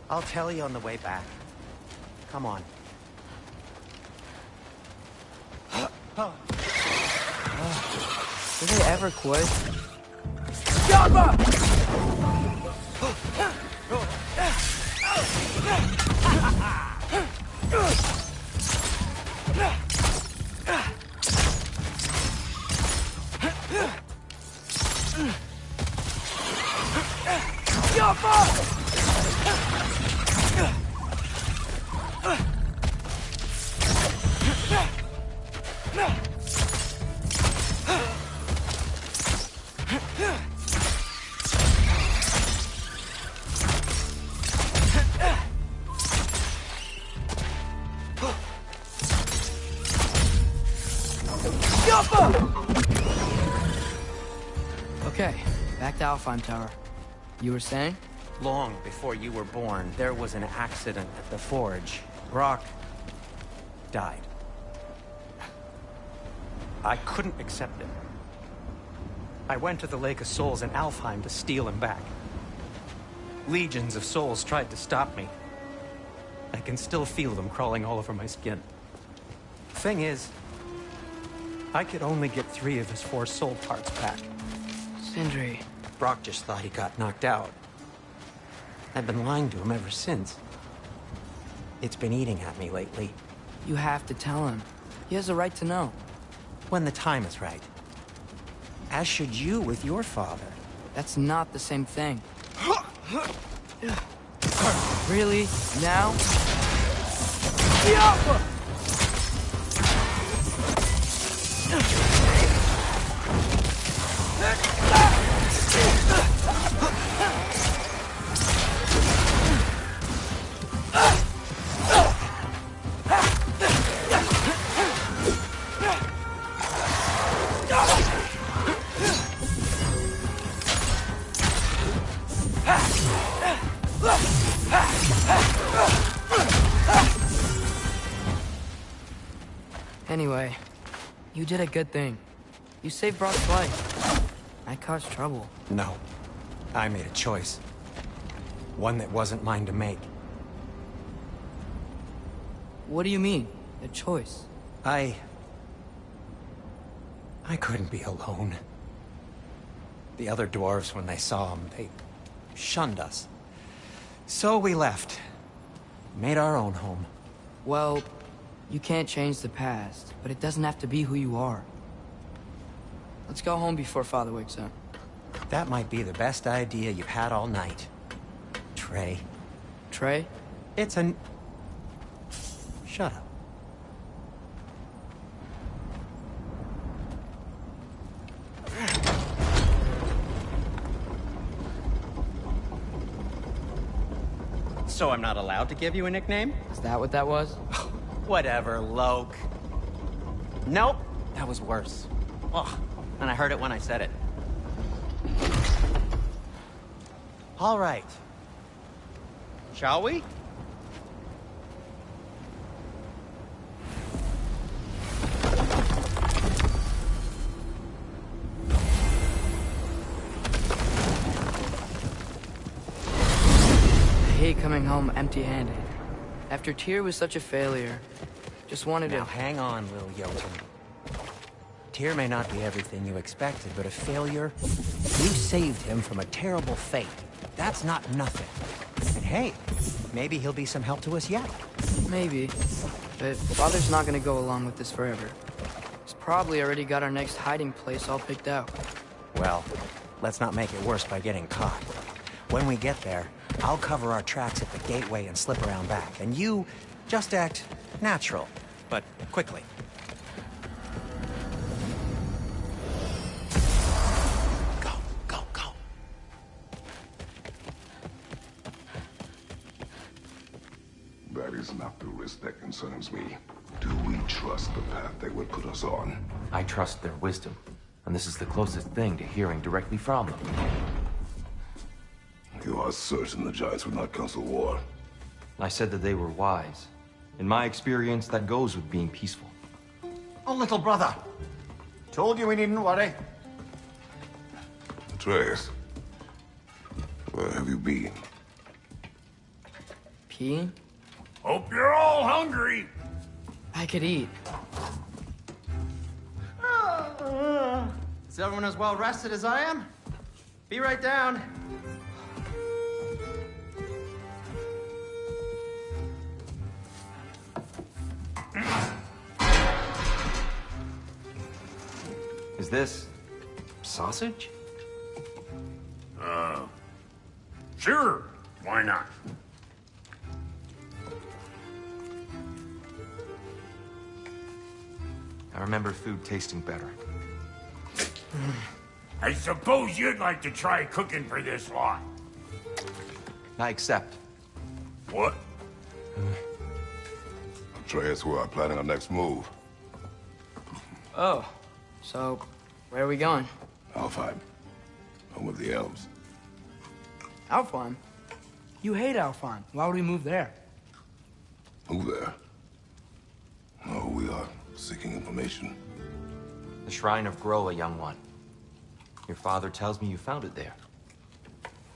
I'll tell you on the way back. Come on. Do they ever quit? Okay, back to Alfheim Tower. You were saying? Long before you were born, there was an accident at the forge. Brock died. I couldn't accept it. I went to the Lake of Souls in Alfheim to steal him back. Legions of souls tried to stop me. I can still feel them crawling all over my skin. Thing is, I could only get 3 of his 4 soul parts back. Sindri. Brock just thought he got knocked out. I've been lying to him ever since. It's been eating at me lately. You have to tell him. He has a right to know. When the time is right. As should you with your father. That's not the same thing. Really? Now? Anyway, you did a good thing. You saved Brock's life. I caused trouble. No. I made a choice. One that wasn't mine to make. What do you mean? A choice? I couldn't be alone. The other dwarves, when they saw him, they shunned us. So we left. Made our own home. Well, you can't change the past, but it doesn't have to be who you are. Let's go home before Father wakes up. That might be the best idea you've had all night. Trey. Trey? It's an... Shut up. So I'm not allowed to give you a nickname? Is that what that was? Whatever, Loke. Nope, that was worse. Ugh, and I heard it when I said it. All right. Shall we? I hate coming home empty-handed. After Tyr was such a failure, just wanted to... Now hang on, little Jotun. Tyr may not be everything you expected, but a failure? You saved him from a terrible fate. That's not nothing. And hey, maybe he'll be some help to us yet. Maybe. But Father's not gonna go along with this forever. He's probably already got our next hiding place all picked out. Well, let's not make it worse by getting caught. When we get there, I'll cover our tracks at the gateway and slip around back. And you just act natural, but quickly. Go, go, go. That is not the risk that concerns me. Do we trust the path they would put us on? I trust their wisdom, and this is the closest thing to hearing directly from them. You are certain the Giants would not counsel war? I said that they were wise. In my experience, that goes with being peaceful. Oh, little brother. Told you we needn't worry. Atreus, where have you been? Peeing? Hope you're all hungry. I could eat. Is everyone as well rested as I am? Be right down. Is this... sausage? Sure. Why not? I remember food tasting better. I suppose you'd like to try cooking for this lot. I accept. What? Atreus, we are planning our next move. Oh, so where are we going? Alfheim. Home of the elves. Alfheim? You hate Alphon. Why would we move there? Who there? Oh, we are seeking information. The Shrine of Groa, young one. Your father tells me you found it there.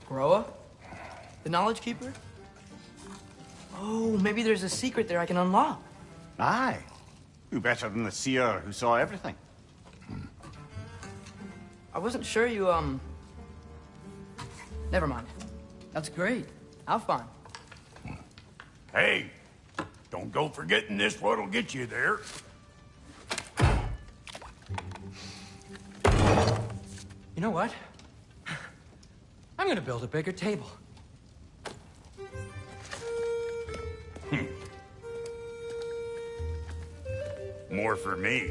Groa? The Knowledge Keeper? Oh, maybe there's a secret there I can unlock. Aye. Who better than the seer who saw everything? I wasn't sure you, Never mind. That's great. Alphon. Hey, don't go forgetting this what'll get you there. You know what? I'm gonna build a bigger table. More for me.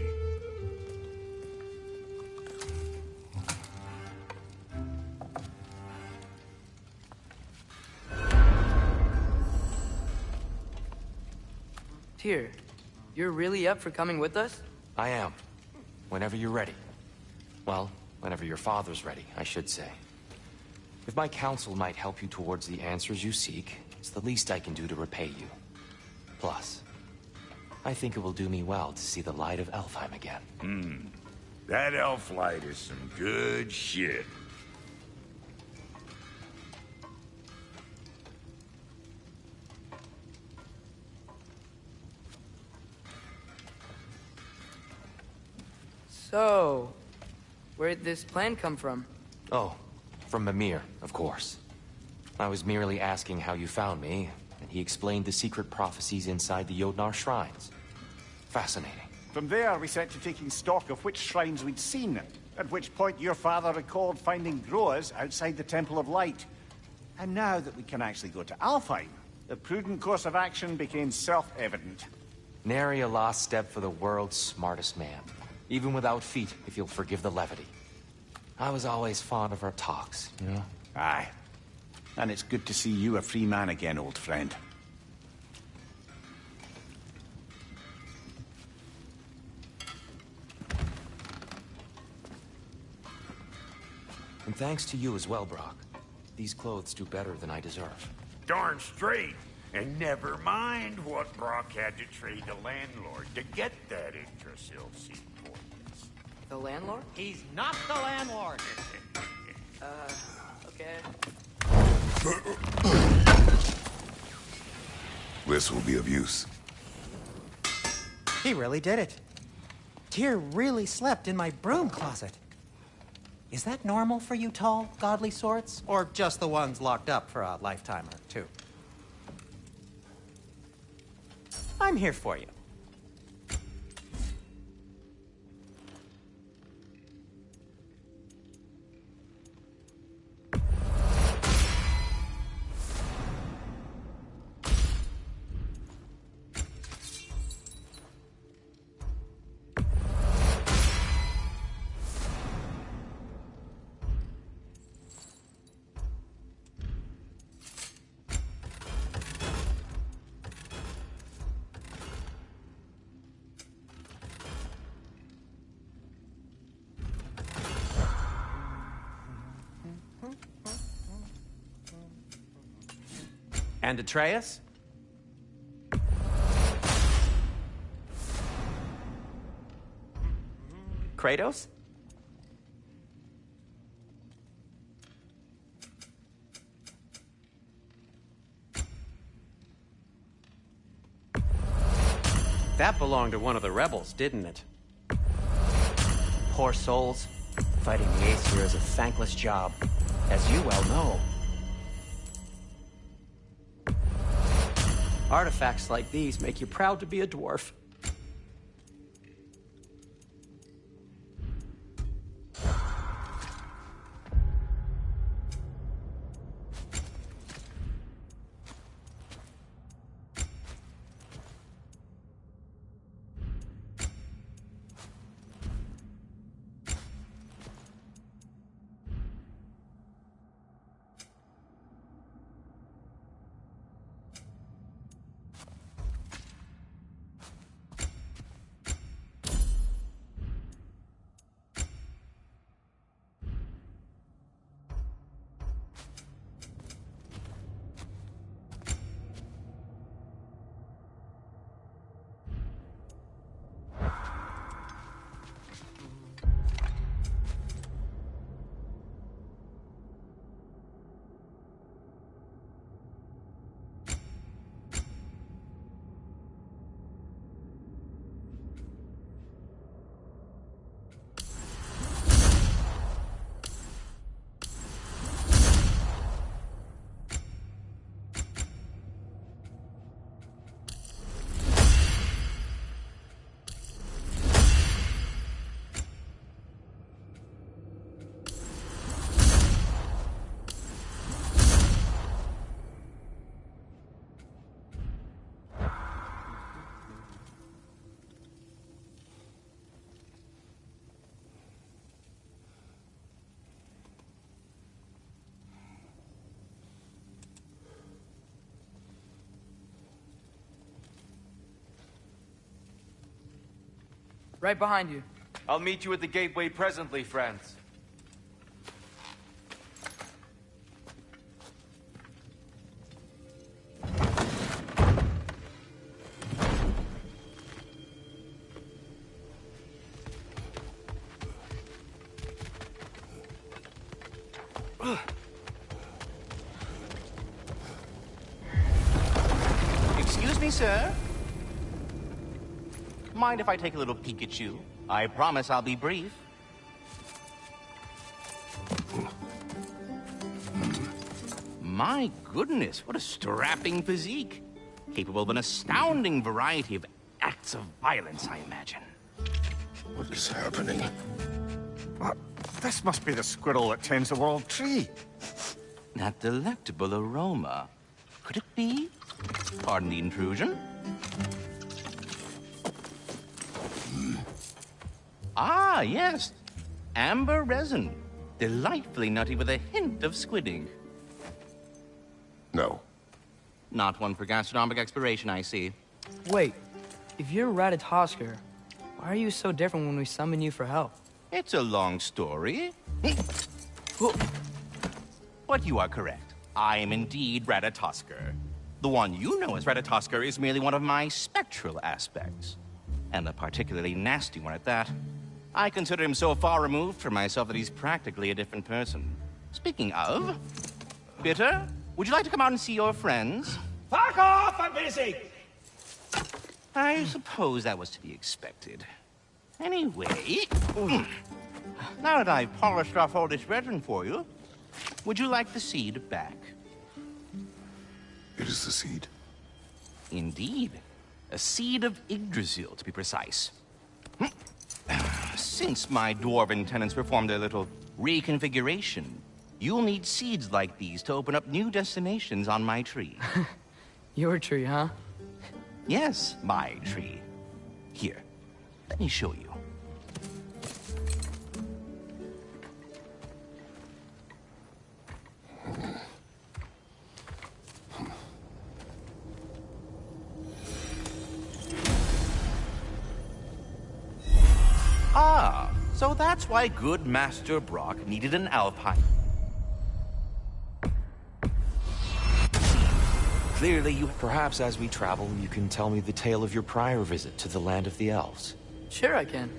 Tyr, you're really up for coming with us? I am. Whenever you're ready. Well, whenever your father's ready, I should say. If my counsel might help you towards the answers you seek, it's the least I can do to repay you. Plus, I think it will do me well to see the light of Elfheim again. That elf light is some good shit. So, where'd this plan come from? Oh, from Mimir, of course. I was merely asking how you found me, and he explained the secret prophecies inside the Jotnar shrines. Fascinating. From there, we set to taking stock of which shrines we'd seen, at which point your father recalled finding Groas outside the Temple of Light. And now that we can actually go to Alfheim, the prudent course of action became self-evident. Nary a lost step for the world's smartest man. Even without feet, if you'll forgive the levity. I was always fond of our talks, you know? Aye. And it's good to see you a free man again, old friend. And thanks to you as well, Brock. These clothes do better than I deserve. Darn straight. And never mind what Brock had to trade the landlord to get that Yggdrasil seed points. The landlord? He's not the landlord. Okay. This will be of use. He really did it. Tyr really slept in my broom closet. Is that normal for you tall, godly sorts? Or just the ones locked up for a lifetime or two? I'm here for you. And Atreus? Kratos? That belonged to one of the rebels, didn't it? Poor souls. Fighting the Aesir is a thankless job, as you well know. Artifacts like these make you proud to be a dwarf. Right behind you. I'll meet you at the gateway presently, friends. Excuse me, sir. Mind if I take a little peek at you? I promise I'll be brief. My goodness, what a strapping physique. Capable of an astounding variety of acts of violence, I imagine. What is happening? What? This must be the squirrel that tends the world tree. That delectable aroma. Could it be? Pardon the intrusion. Ah, yes. Amber resin. Delightfully nutty with a hint of squidding. No. Not one for gastronomic exploration, I see. Wait, if you're Ratatoskr, why are you so different when we summon you for help? It's a long story. But you are correct. I am indeed Ratatoskr. The one you know as Ratatoskr is merely one of my spectral aspects. And a particularly nasty one at that. I consider him so far removed from myself that he's practically a different person. Speaking of... Bitter, would you like to come out and see your friends? Fuck off! I'm busy! I suppose that was to be expected. Anyway... now that I've polished off all this resin for you, would you like the seed back? It is the seed? Indeed. A seed of Yggdrasil, to be precise. Since my dwarven tenants performed their little reconfiguration, you'll need seeds like these to open up new destinations on my tree. Your tree, huh? Yes, my tree. Here, let me show you. Ah, so that's why good Master Brock needed an Alpine. Clearly you... Perhaps as we travel, you can tell me the tale of your prior visit to the land of the elves. Sure I can.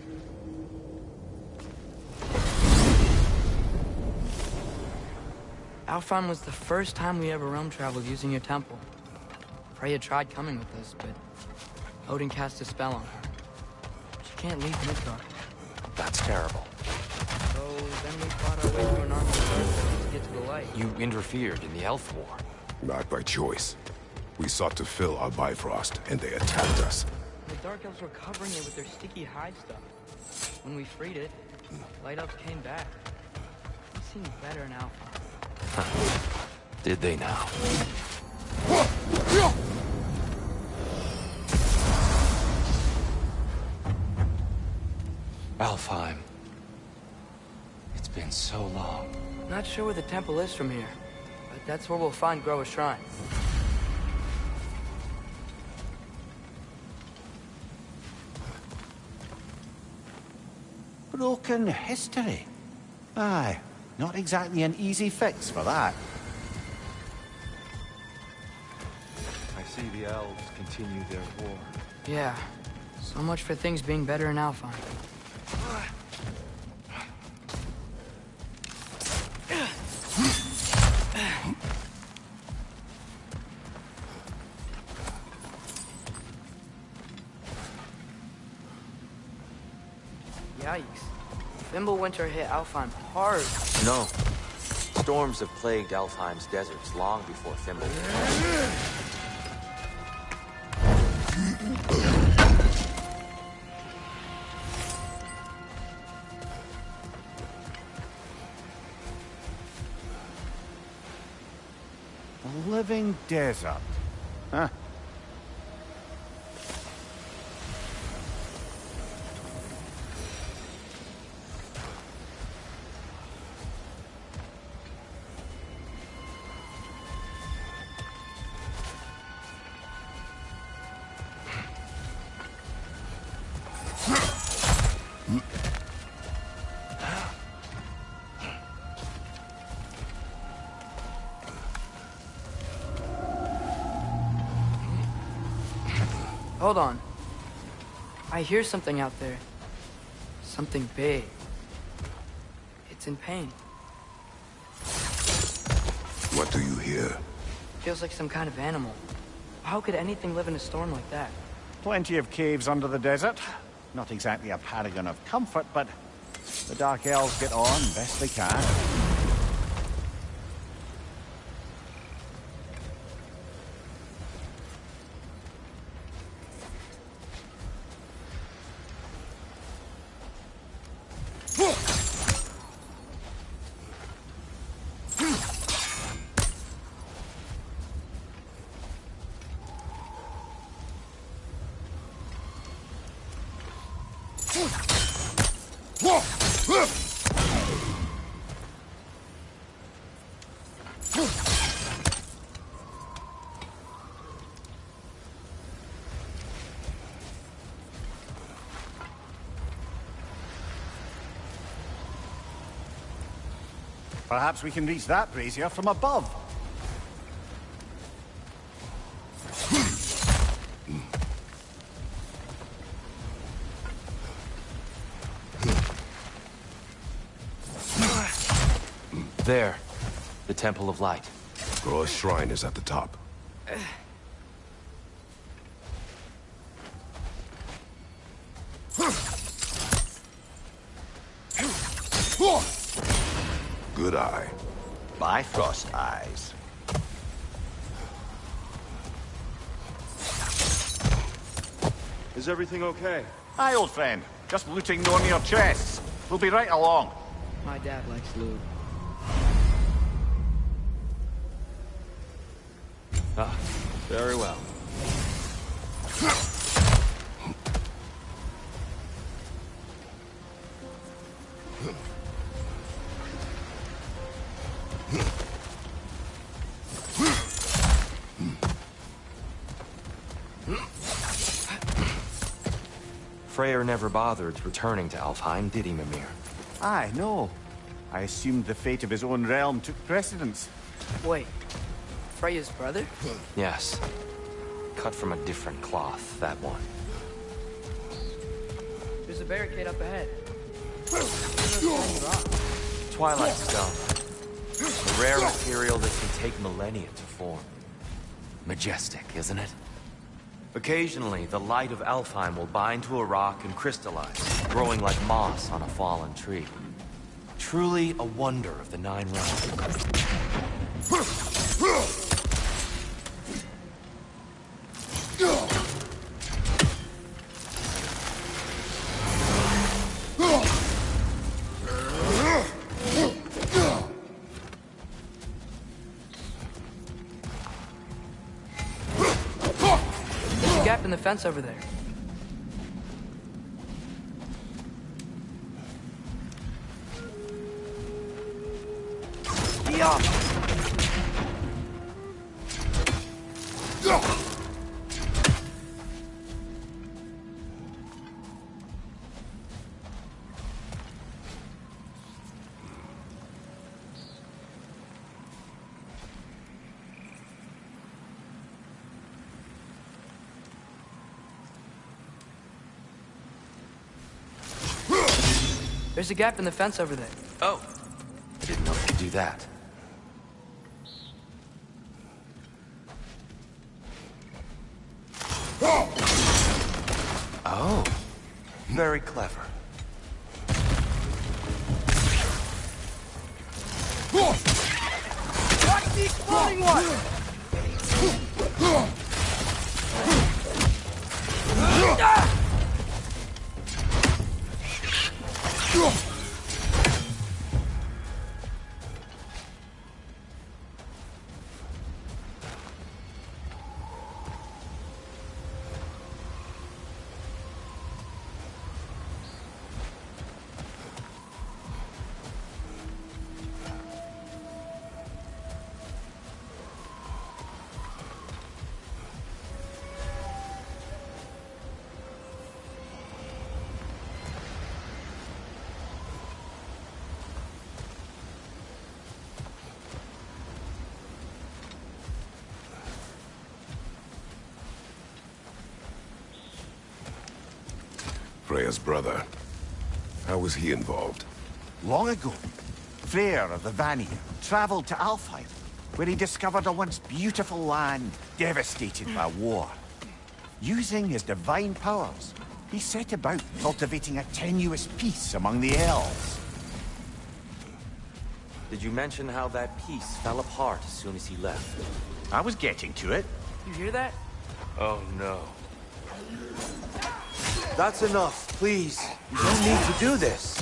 Alfheim was the first time we ever realm traveled using your temple. Freya tried coming with us, but Odin cast a spell on her. She can't leave Midgard. That's terrible. So then we fought our way through an army of earth to get to the light. You interfered in the Elf War. Not by choice. We sought to fill our Bifrost, and they attacked us. The Dark Elves were covering it with their sticky hide stuff. When we freed it, Light Elves came back. They seemed better in Alpha. Did they now? Alfheim. It's been so long. Not sure where the temple is from here, but that's where we'll find Groa's shrine. Broken history. Aye, not exactly an easy fix for that. I see the elves continue their war. Yeah, so much for things being better in Alpheim. Yikes. Fimbulwinter hit Alfheim hard. No. Storms have plagued Alfheim's deserts long before Thimble. A living desert. Huh? Hold on. I hear something out there. Something big. It's in pain. What do you hear? Feels like some kind of animal. How could anything live in a storm like that? Plenty of caves under the desert. Not exactly a paragon of comfort, but the Dark Elves get on best they can. Perhaps we can reach that brazier from above. There. The Temple of Light. Groa's shrine is at the top. Good eye. My frost eyes. Is everything okay? Hi, old friend. Just looting one of your chests. We'll be right along. My dad likes loot. Ah, very well. Freyr never bothered returning to Alfheim, did he, Mimir? Aye, no. I assumed the fate of his own realm took precedence. Wait. Freya's brother? Yes. Cut from a different cloth, that one. There's a barricade up ahead. Twilight stone. A rare material that can take millennia to form. Majestic, isn't it? Occasionally, the light of Alfheim will bind to a rock and crystallize, growing like moss on a fallen tree. Truly a wonder of the Nine Realms. Gap in the fence over there. There's a gap in the fence over there. Oh. I didn't know it could do that. Oh. Very clever. Watch the exploding one! Freya's brother. How was he involved? Long ago, Freyr of the Vanir traveled to Alfheim, where he discovered a once beautiful land devastated by war. Using his divine powers, he set about cultivating a tenuous peace among the elves. Did you mention how that peace fell apart as soon as he left? I was getting to it. You hear that? Oh, no. That's enough, please. You don't need to do this.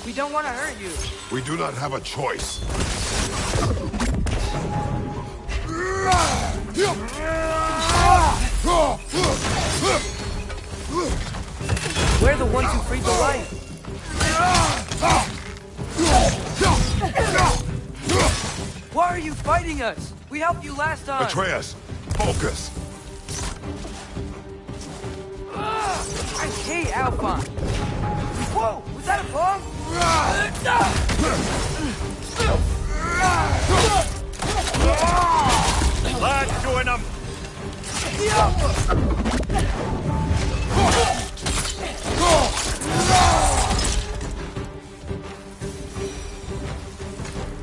We don't want to hurt you. We do not have a choice. We're the ones who freed the light. Why are you fighting us? We helped you last time. Atreus, focus. I hate Alphon. Whoa, was that a bomb? Lads, join them!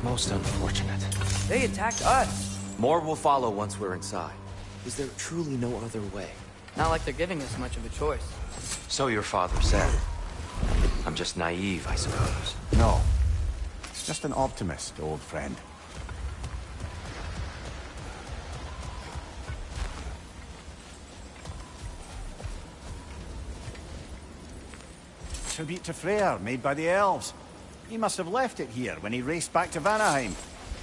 Most unfortunate. They attacked us. More will follow once we're inside. Is there truly no other way? Not like they're giving us much of a choice. So your father said. I'm just naive, I suppose. No. Just an optimist, old friend. Tribute to Freyr, made by the elves. He must have left it here when he raced back to Vanaheim.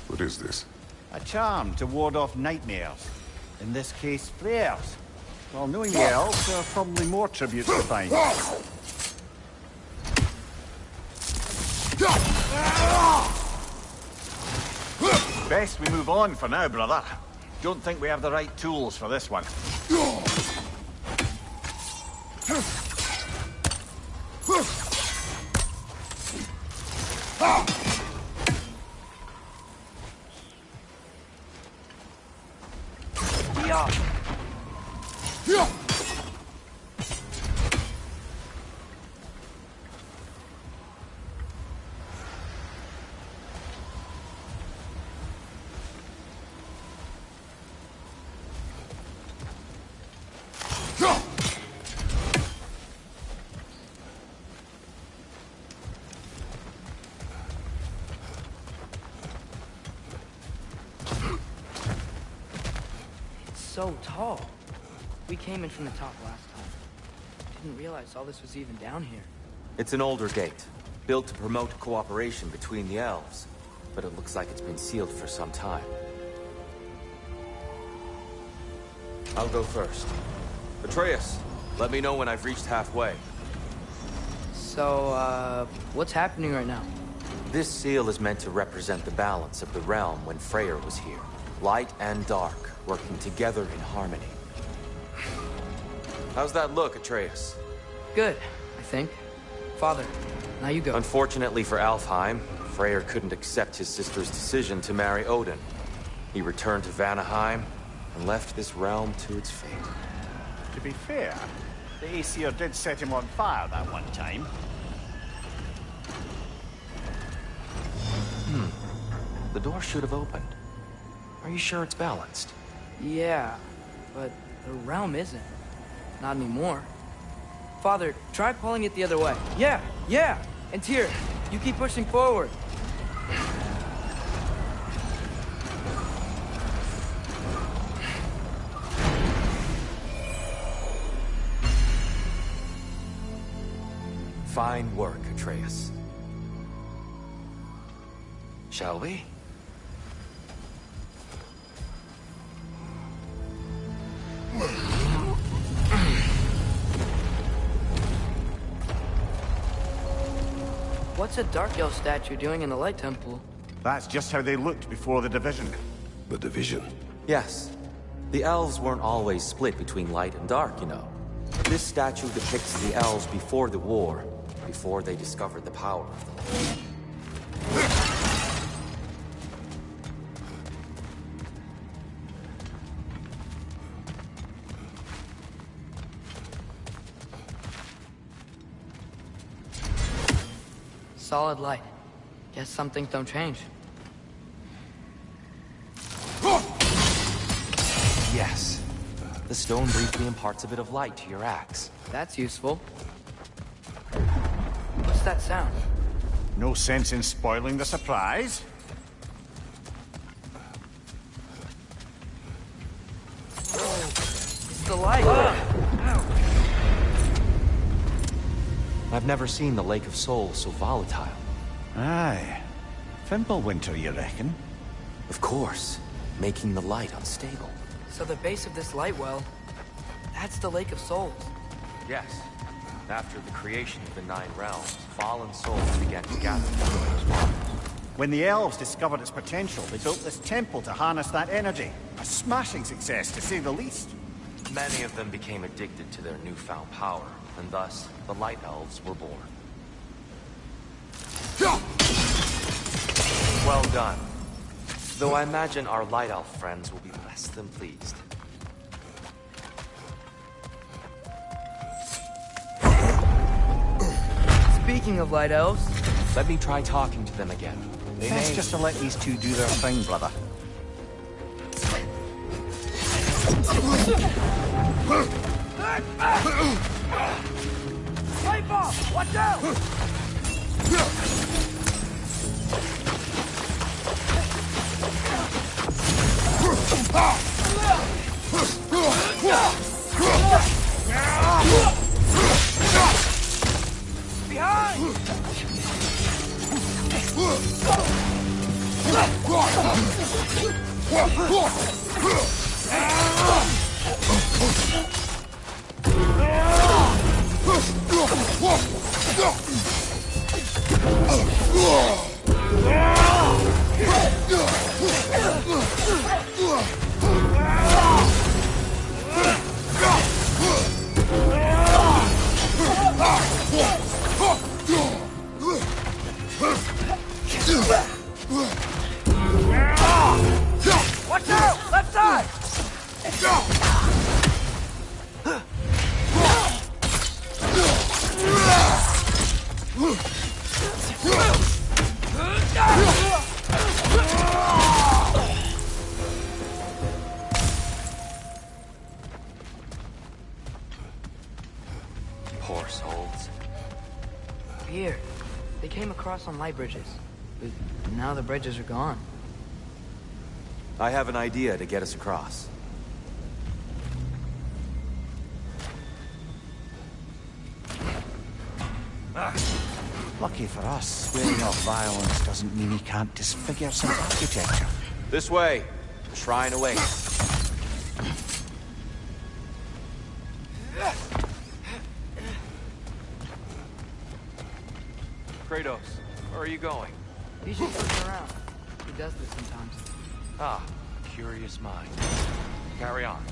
What is this? A charm to ward off nightmares. In this case, Freyr's. Well, knowing the elves, there are probably more tributes to find. Best we move on for now, brother. Don't think we have the right tools for this one. So tall. We came in from the top last time. Didn't realize all this was even down here. It's an older gate, built to promote cooperation between the elves. But it looks like it's been sealed for some time. I'll go first. Atreus, let me know when I've reached halfway. So, what's happening right now? This seal is meant to represent the balance of the realm when Freyr was here. Light and dark, working together in harmony. How's that look, Atreus? Good, I think. Father, now you go. Unfortunately for Alfheim, Freyr couldn't accept his sister's decision to marry Odin. He returned to Vanaheim and left this realm to its fate. To be fair, the Aesir did set him on fire that one time. The door should have opened. Are you sure it's balanced? Yeah, but the realm isn't. Not anymore. Father, try pulling it the other way. Yeah! And Tyr, you keep pushing forward. Fine work, Atreus. Shall we? What's a Dark Elf statue doing in the Light Temple? That's just how they looked before the division. The division? Yes. The elves weren't always split between light and dark, you know. This statue depicts the elves before the war, before they discovered the power of the light. Solid light. Guess some things don't change. Yes. The stone briefly imparts a bit of light to your axe. That's useful. What's that sound? No sense in spoiling the surprise. It's the light. I've never seen the Lake of Souls so volatile. Aye. Fimbulwinter, you reckon? Of course. Making the light unstable. So the base of this light well, that's the Lake of Souls. Yes. After the creation of the Nine Realms, fallen souls began to gather from those waters. When the elves discovered its potential, they built this temple to harness that energy. A smashing success, to say the least. Many of them became addicted to their newfound power, and thus, the Light Elves were born. Well done. Though I imagine our Light Elf friends will be less than pleased. Speaking of light elves, let me try talking to them again. Best just to let these two do their thing, brother. Light bulb! Watch out! Behind! Watch out! Left side! Poor souls. here. They came across on light bridges. But now the bridges are gone. I have an idea to get us across. Lucky for us, swearing off violence doesn't mean he can't disfigure some architecture. This way. The shrine awaits. Kratos, where are you going? He's just looking around. He does this sometimes. Ah, curious mind. Carry on.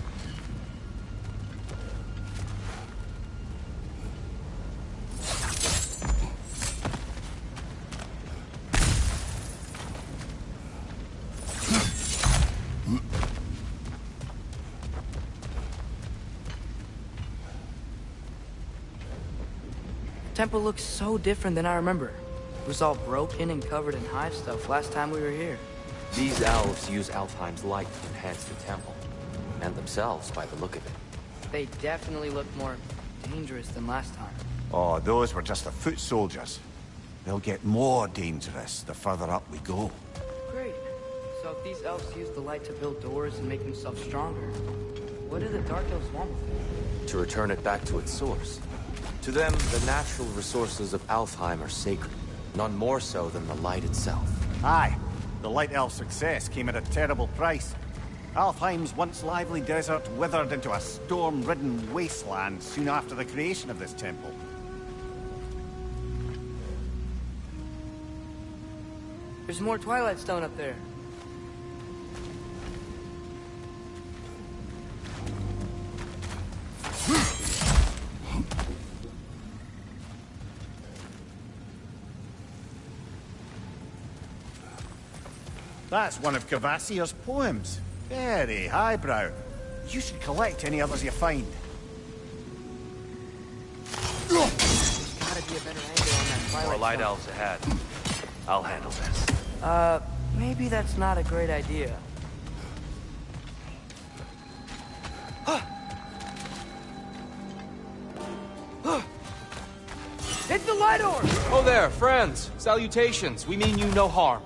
The temple looks so different than I remember. It was all broken and covered in hive stuff last time we were here. These elves use Alfheim's light to enhance the temple. And themselves, by the look of it. They definitely look more dangerous than last time. Oh, those were just the foot soldiers. They'll get more dangerous the further up we go. Great. So if these elves use the light to build doors and make themselves stronger, what do the Dark Elves want with it? To return it back to its source. To them, the natural resources of Alfheim are sacred. None more so than the light itself. Aye. The Light Elf's success came at a terrible price. Alfheim's once lively desert withered into a storm-ridden wasteland soon after the creation of this temple. There's more Twilight Stone up there. That's one of Cavassier's poems. Very highbrow. You should collect any others you find. There's gotta be a better angle on that Twilight light Zone. elves ahead. I'll handle this. Maybe that's not a great idea. Hit the light orb! Oh there, friends. Salutations. We mean you no harm.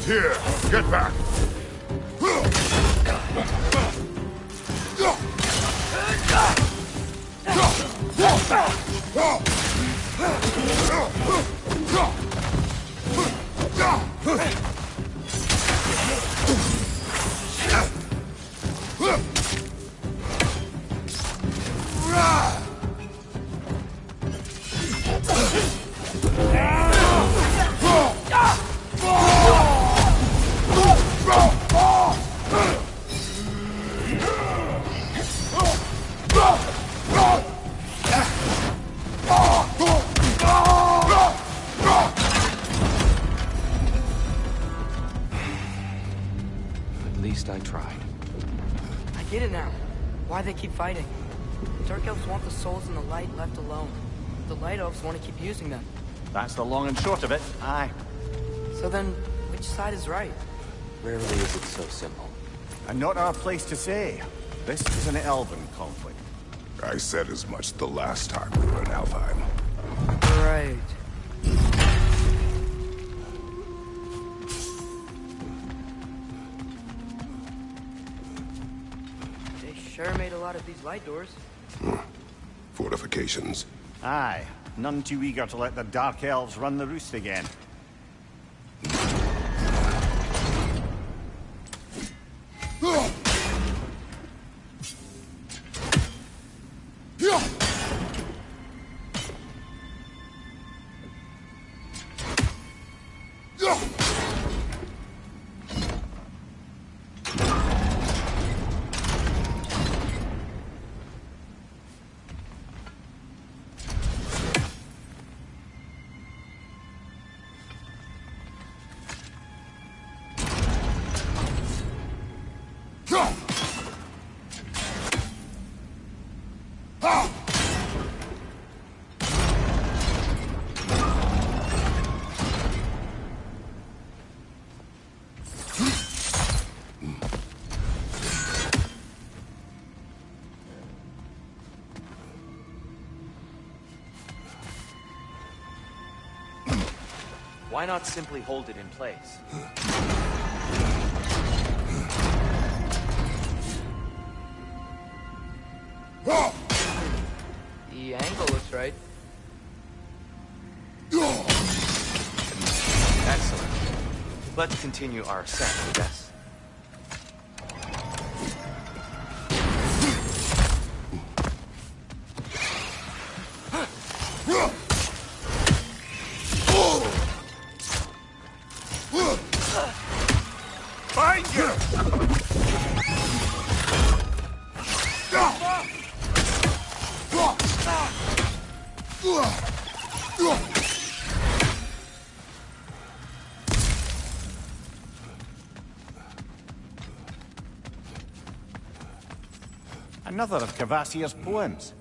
Here, get back! At least I tried. I get it now. Why they keep fighting. Dark elves want the souls in the light left alone. The light elves want to keep using them. That's the long and short of it. Aye. So then, which side is right? Rarely is it so simple. And not our place to say. This is an elven conflict. I said as much the last time we were in Alfheim. Right. They sure made a lot of these light doors. Fortifications. Aye. None too eager to let the Dark Elves run the roost again. Why not simply hold it in place? The angle looks right. Excellent. Let's continue our ascent, I guess. Find you! Another of Cavassier's poems.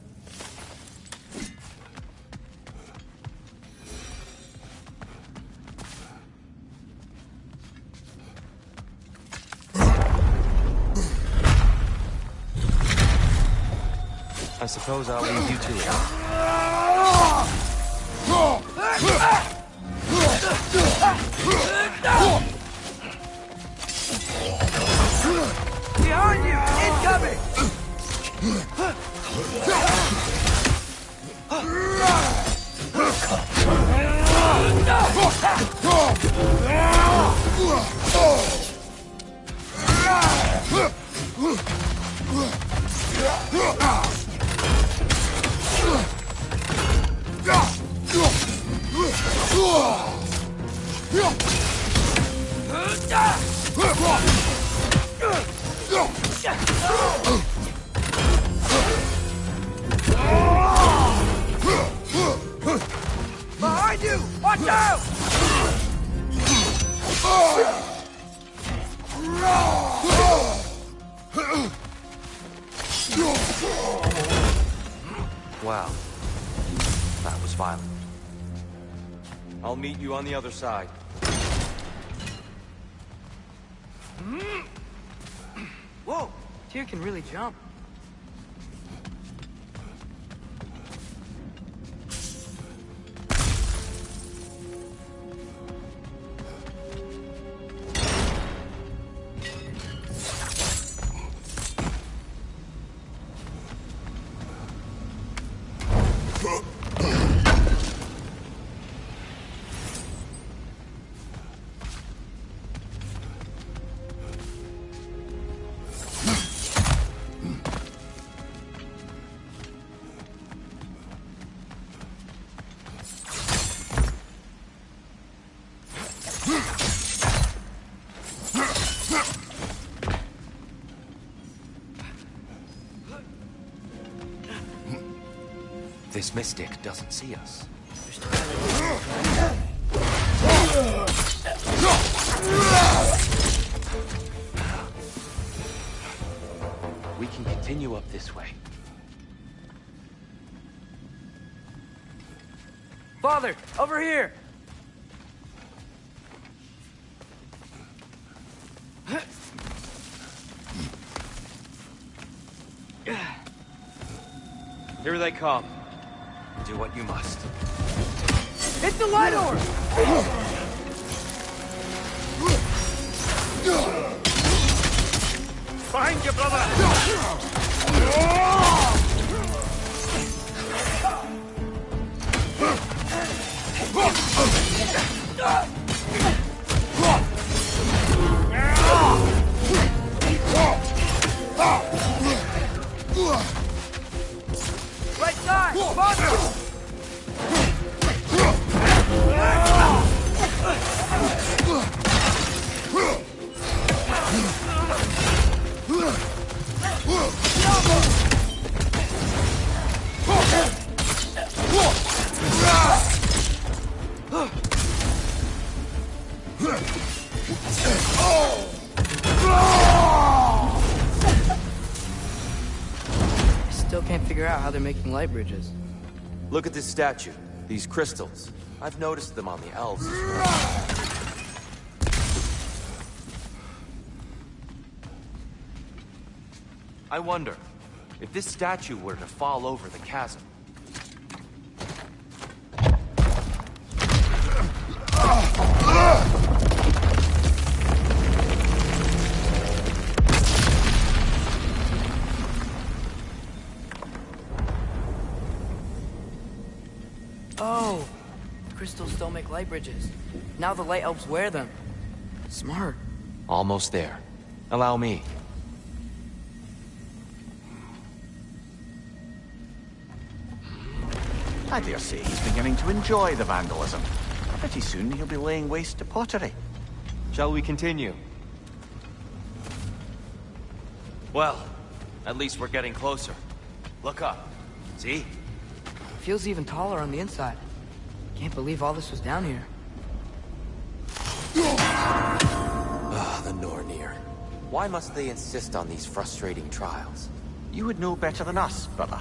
I suppose I'll leave you to it. Behind you! Incoming! Behind you! Watch out! Wow. That was violent. I'll meet you on the other side. Whoa! Tyr can really jump. This mystic doesn't see us. We can continue up this way. Father, over here! Here they come. Do what you must. Hit the light orb! Behind you, brother! Right side! Father! Still can't figure out how they're making light bridges. Look at this statue. These crystals. I've noticed them on the elves as well. I wonder, if this statue were to fall over the chasm. Oh! Crystals don't make light bridges. Now the light elves wear them. Smart. Almost there. Allow me. I dare say he's beginning to enjoy the vandalism. Pretty soon he'll be laying waste to pottery. Shall we continue? Well, at least we're getting closer. Look up. See? Feels even taller on the inside. Can't believe all this was down here. Ah, the Nornir. Why must they insist on these frustrating trials? You would know better than us, brother.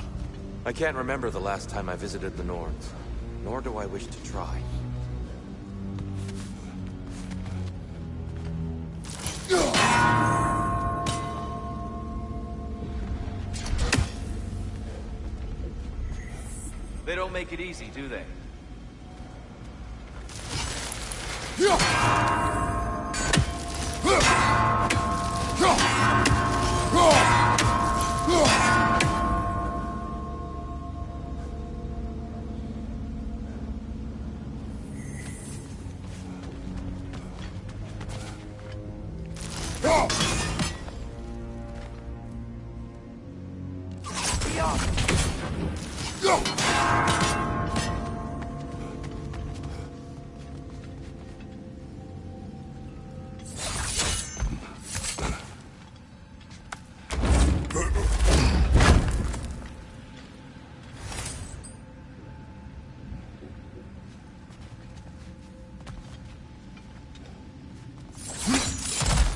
I can't remember the last time I visited the Norns, nor do I wish to try. They don't make it easy, do they?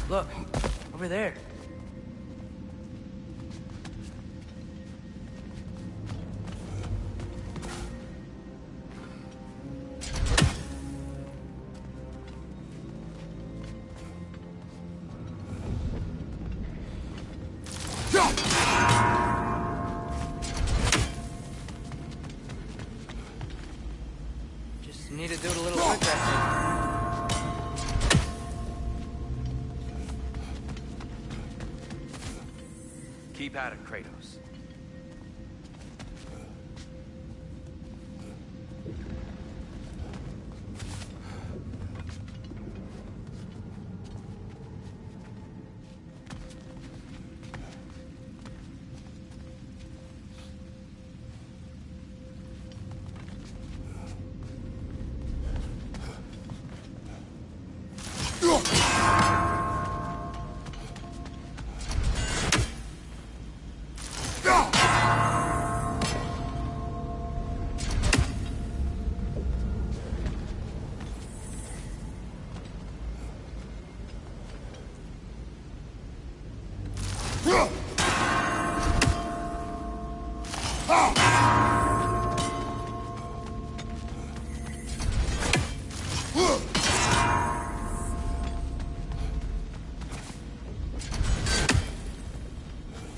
Look, over there. You need to do it a little quicker, I think. Keep at it, Kratos.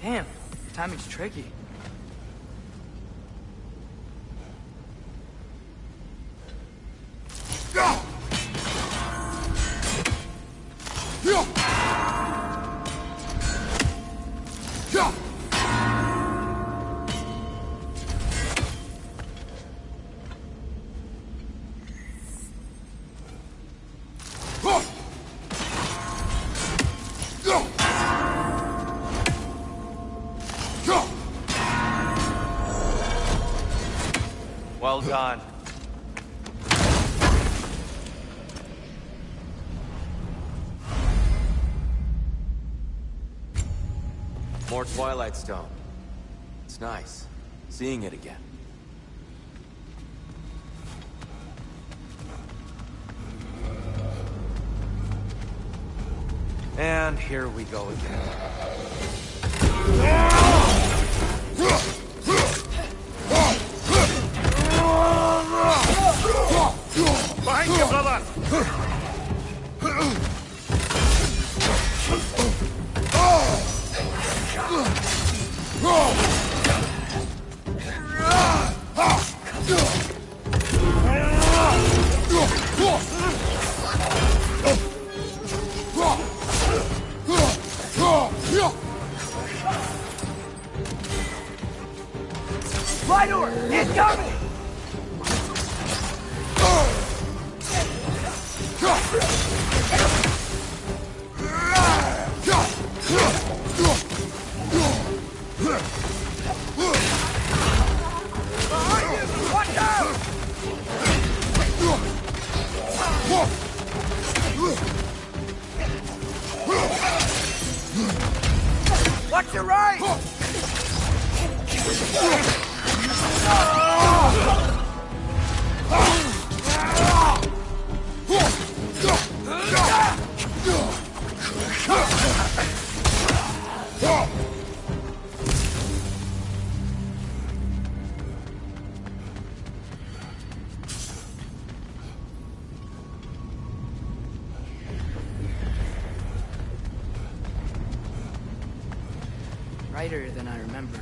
Damn, timing's tricky. Well done. More Twilight Stone. It's nice, seeing it again. And here we go again. Behind you, brother! Light orb! Incoming! Watch out! Watch your right! Brighter than I remember.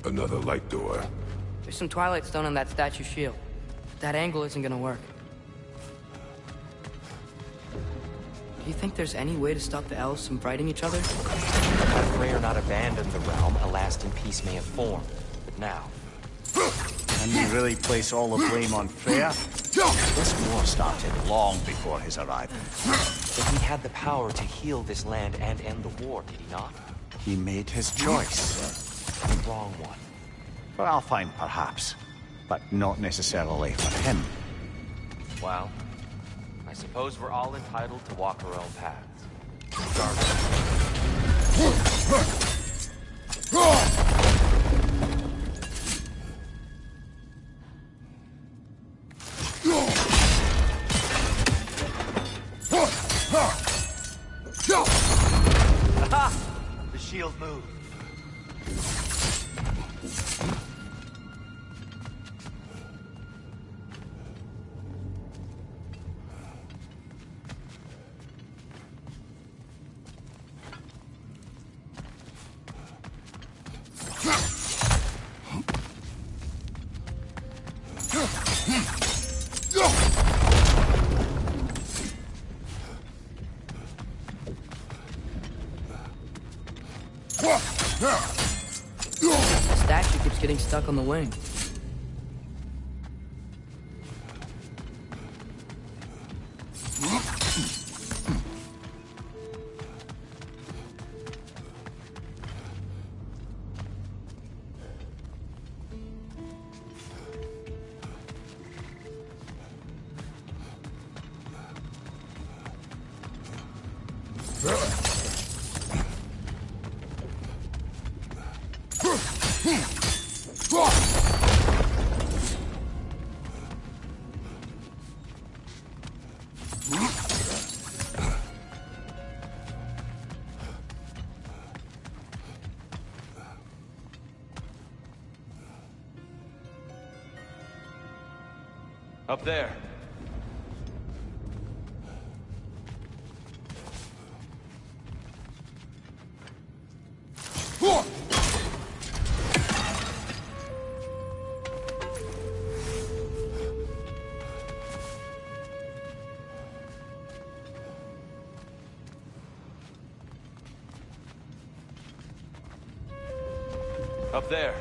Another light door. There's some Twilight Stone on that statue shield. That angle isn't gonna work. Do you think there's any way to stop the elves from fighting each other? Had Freyr not abandoned the realm, a lasting peace may have formed. But now... And you really place all the blame on Freya? This war started long before his arrival. But he had the power to heal this land and end the war, did he not? He made his choice. The wrong one. For Alfheim, perhaps. But not necessarily for him. Well, I suppose we're all entitled to walk our own paths. Regardless. The shield moved. The statue keeps getting stuck on the wing. Up there. Up there.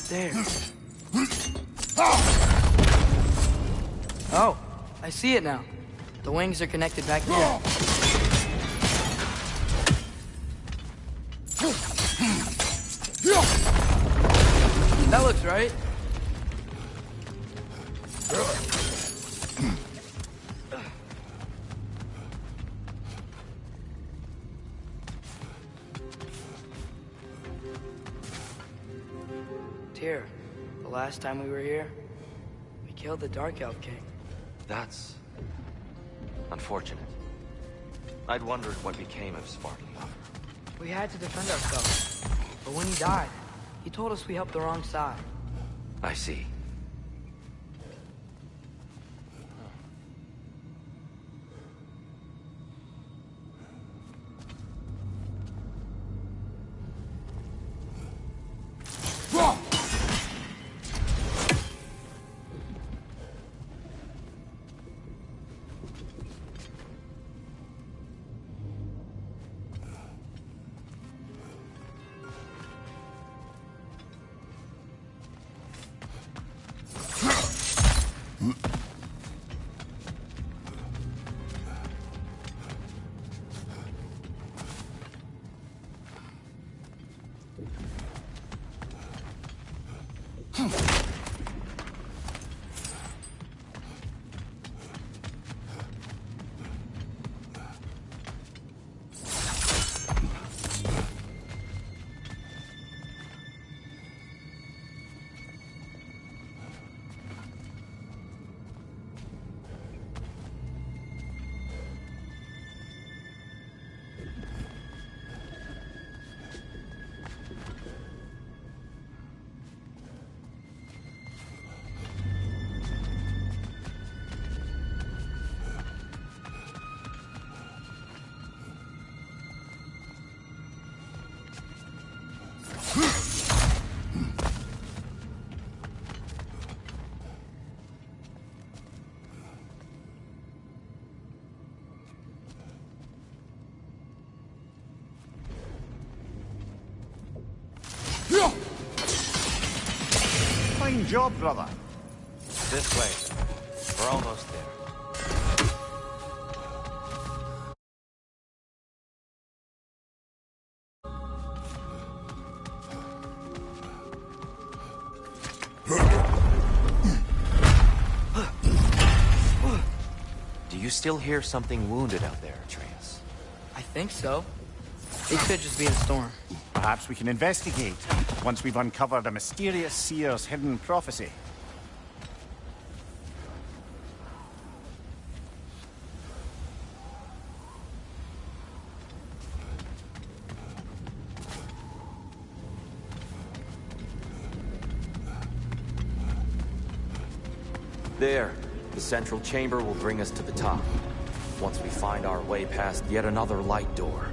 There. Oh, I see it now. The wings are connected back here. That looks right. Tyr, the last time we were here, we killed the Dark Elf King. That's unfortunate. I'd wondered what became of Spartan. We had to defend ourselves. But when he died, he told us we helped the wrong side. I see. Fine job, brother. This way. We're almost there. Do you still hear something wounded out there, Atreus? I think so. It could just be a storm. Perhaps we can investigate once we've uncovered a mysterious seer's hidden prophecy. There. The central chamber will bring us to the top. Once we find our way past yet another light door.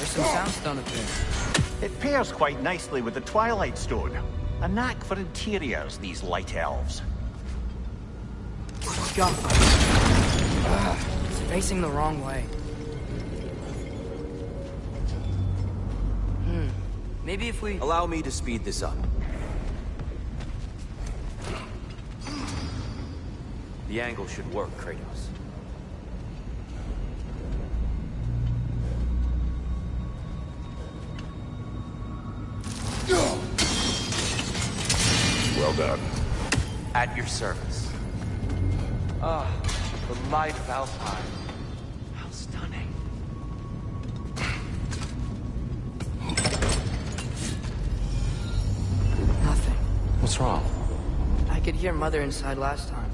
Some soundstone up there. It pairs quite nicely with the Twilight Stone. A knack for interiors, these light elves. Go. It's facing the wrong way. Maybe if we... Allow me to speed this up. The angle should work, Kratos. Well done. At your service. Ah, the light of Alpine. How stunning. Nothing. What's wrong? I could hear Mother inside last time,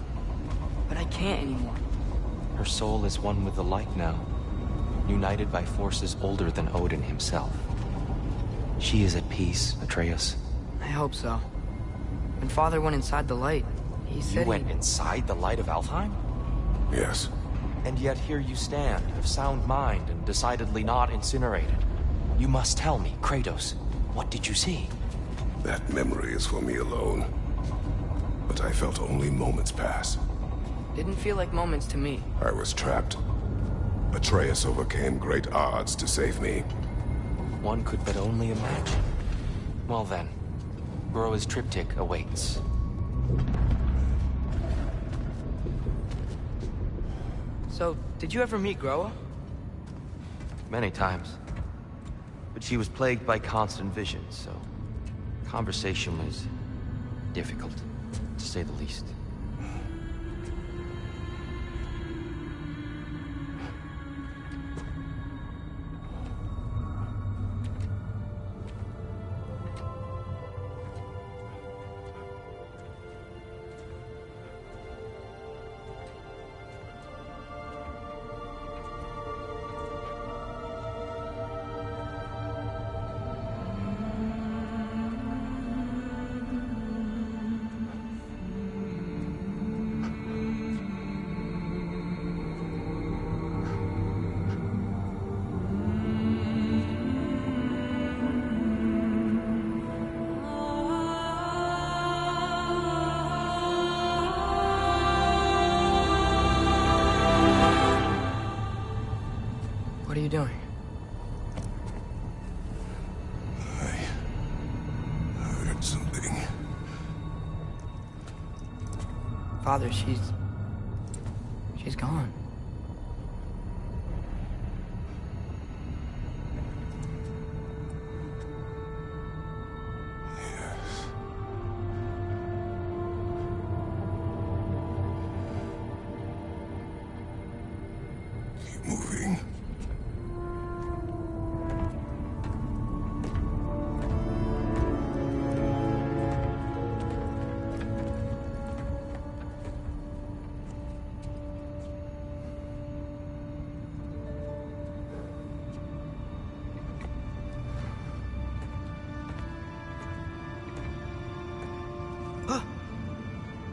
but I can't anymore. Her soul is one with the light now, united by forces older than Odin himself. She is at peace, Atreus. I hope so. When Father went inside the light, he said You went inside the light of Alfheim? Yes. And yet here you stand, of sound mind and decidedly not incinerated. You must tell me, Kratos, what did you see? That memory is for me alone. But I felt only moments pass. Didn't feel like moments to me. I was trapped. Atreus overcame great odds to save me. One could but only imagine. Well then, Groa's triptych awaits. So, did you ever meet Groa? Many times. But she was plagued by constant visions, so conversation was difficult, to say the least. What are you doing? I heard something. Father, she's gone. Keep moving.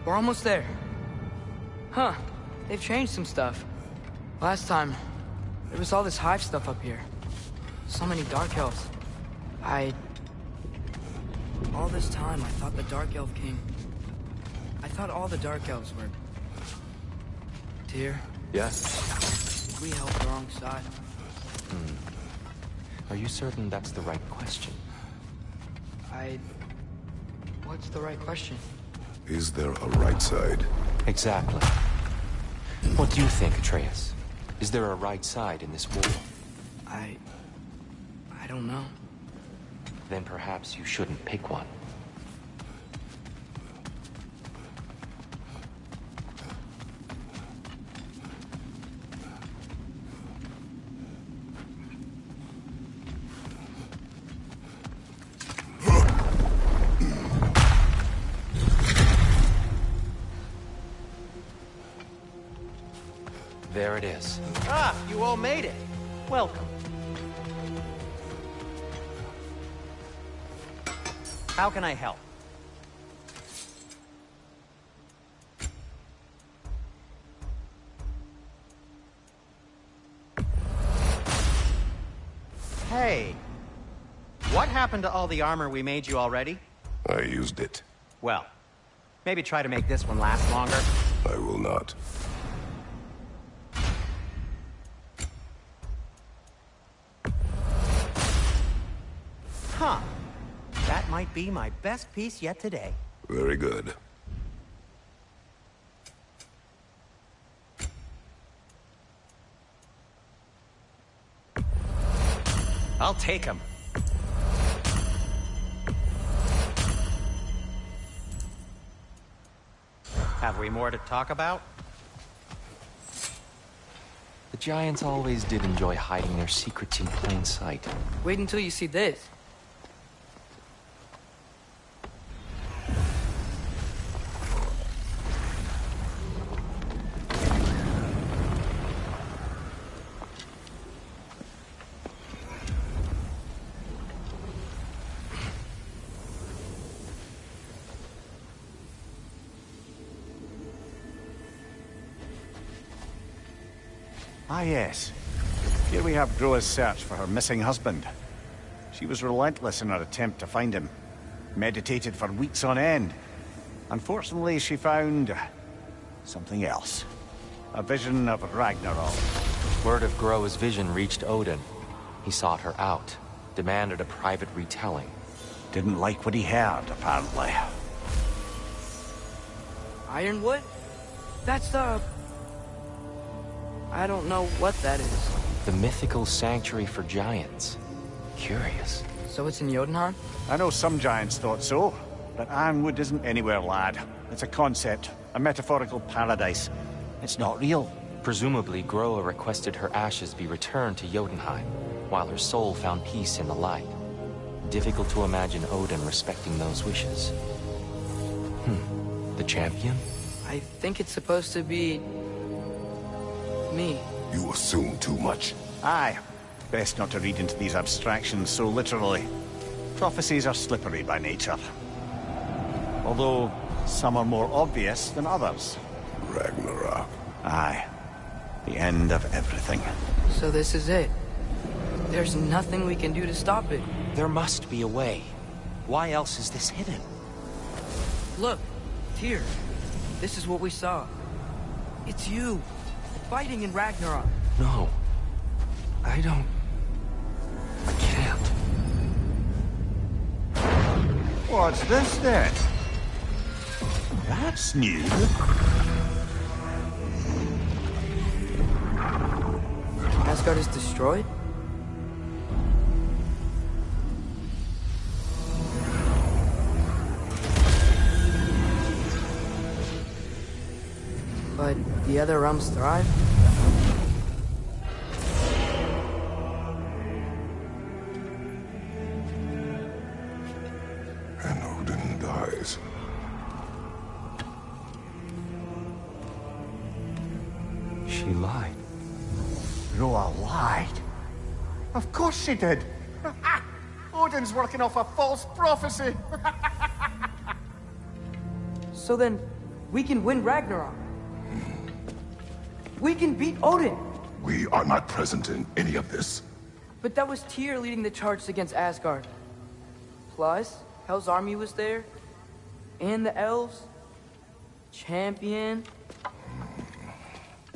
We're almost there. Huh. They've changed some stuff. Last time, there was all this hive stuff up here. So many Dark Elves. All this time, I thought the Dark Elf King... I thought all the Dark Elves were... Tyr. Yes? We helped the wrong side. Are you certain that's the right question? What's the right question? Is there a right side? Exactly. What do you think, Atreus? Is there a right side in this war? I don't know. Then perhaps you shouldn't pick one. There it is. Ah, you all made it. Welcome. How can I help? Hey, what happened to all the armor we made you already? I used it. Well, maybe try to make this one last longer. I will not. Huh. That might be my best piece yet today. Very good. I'll take him. Have we more to talk about? The Giants always did enjoy hiding their secrets in plain sight. Wait until you see this. Ah, yes. Here we have Groa's search for her missing husband. She was relentless in her attempt to find him. Meditated for weeks on end. Unfortunately, she found... something else. A vision of Ragnarok. Word of Groa's vision reached Odin. He sought her out, demanded a private retelling. Didn't like what he heard, apparently. Ironwood? That's the... I don't know what that is. The mythical sanctuary for giants. Curious. So it's in Jotunheim? I know some giants thought so, but Ironwood isn't anywhere, lad. It's a concept, a metaphorical paradise. It's not real. Presumably, Groa requested her ashes be returned to Jotunheim, while her soul found peace in the light. Difficult to imagine Odin respecting those wishes. The champion? I think it's supposed to be... me. You assume too much. Aye. Best not to read into these abstractions so literally. Prophecies are slippery by nature. Although, some are more obvious than others. Ragnarok. Aye. The end of everything. So this is it. There's nothing we can do to stop it. There must be a way. Why else is this hidden? Look, Tyr. This is what we saw. It's you, fighting in Ragnarok. No. I don't... I can't. What's this then? That's new. Asgard is destroyed? But the other realms thrive? And Odin dies. She lied. Groa lied. Of course she did. Odin's working off a false prophecy. So then, We can win Ragnarok. We can beat Odin. We are not present in any of this. But that was Tyr leading the charge against Asgard. Plus, Hell's army was there. And the elves. Champion.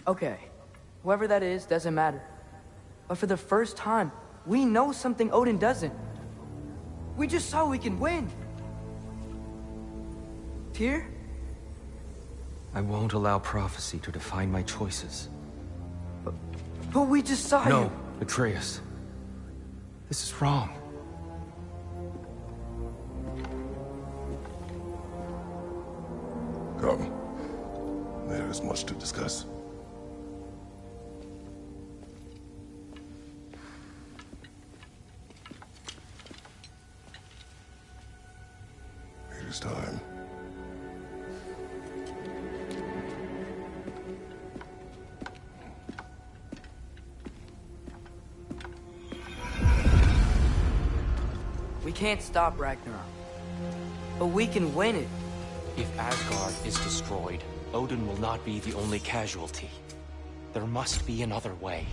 Okay, whoever that is doesn't matter. But for the first time, we know something Odin doesn't. We just saw we can win. Tyr? I won't allow prophecy to define my choices. But we just saw you. No, Atreus. This is wrong. Come. There is much to discuss. It is time. We can't stop Ragnarok. But we can win it. If Asgard is destroyed, Odin will not be the only casualty. There must be another way.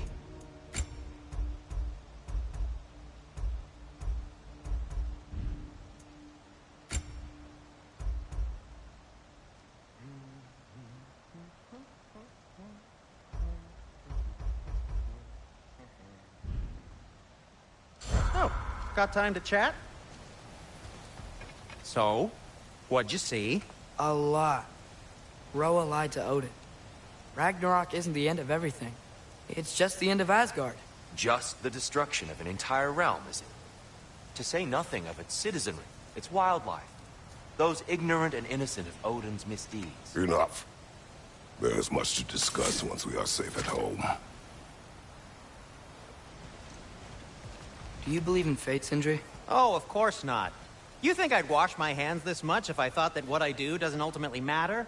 Oh, got time to chat? So, what'd you see? A lot. Roa lied to Odin. Ragnarok isn't the end of everything. It's just the end of Asgard. Just the destruction of an entire realm, is it? To say nothing of its citizenry, its wildlife. Those ignorant and innocent of Odin's misdeeds. Enough. There is much to discuss once we are safe at home. Do you believe in fate, Sindri? Oh, of course not. You think I'd wash my hands this much if I thought that what I do doesn't ultimately matter?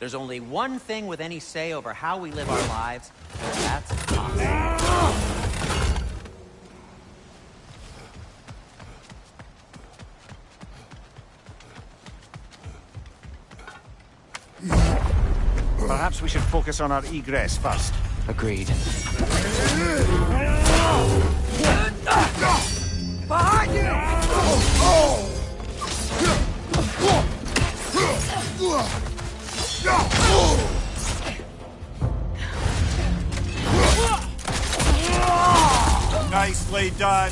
There's only one thing with any say over how we live our lives, and that's us. Perhaps we should focus on our egress first. Agreed. Behind you! Nicely done.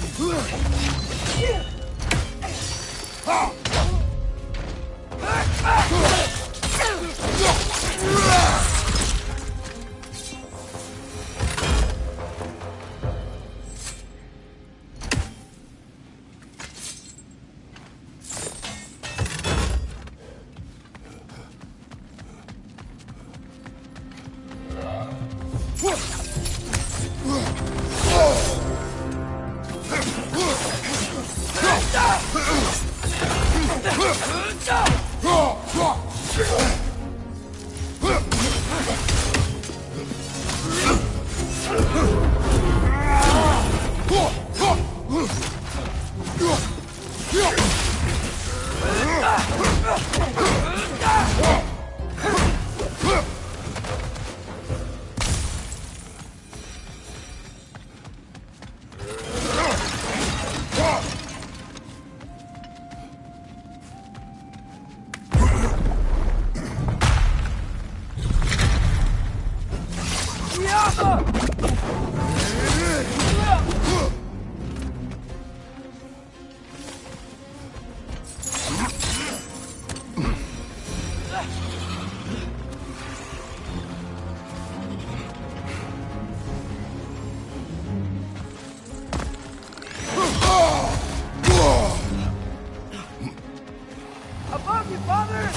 Above you, father!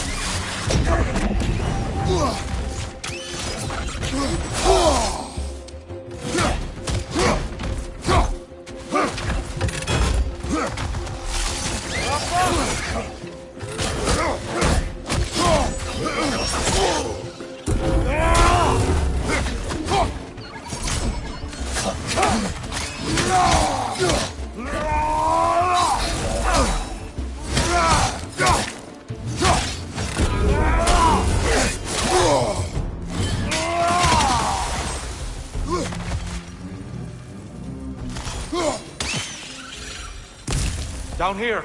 Down here!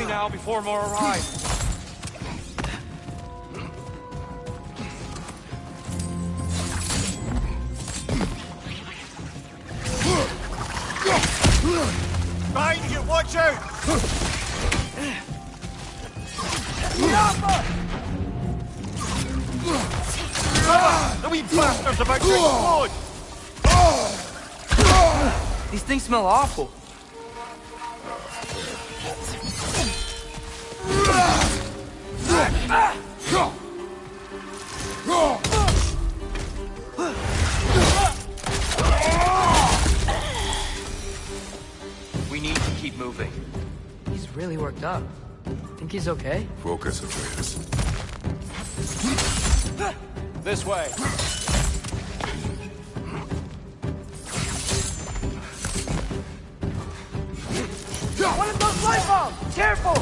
Now before more arrive. Behind you, watch out! The wee bastard's about to explode! These things smell awful. We need to keep moving. He's really worked up. Think he's okay? Focus, Atreus. This way. One of those light bulbs! Careful!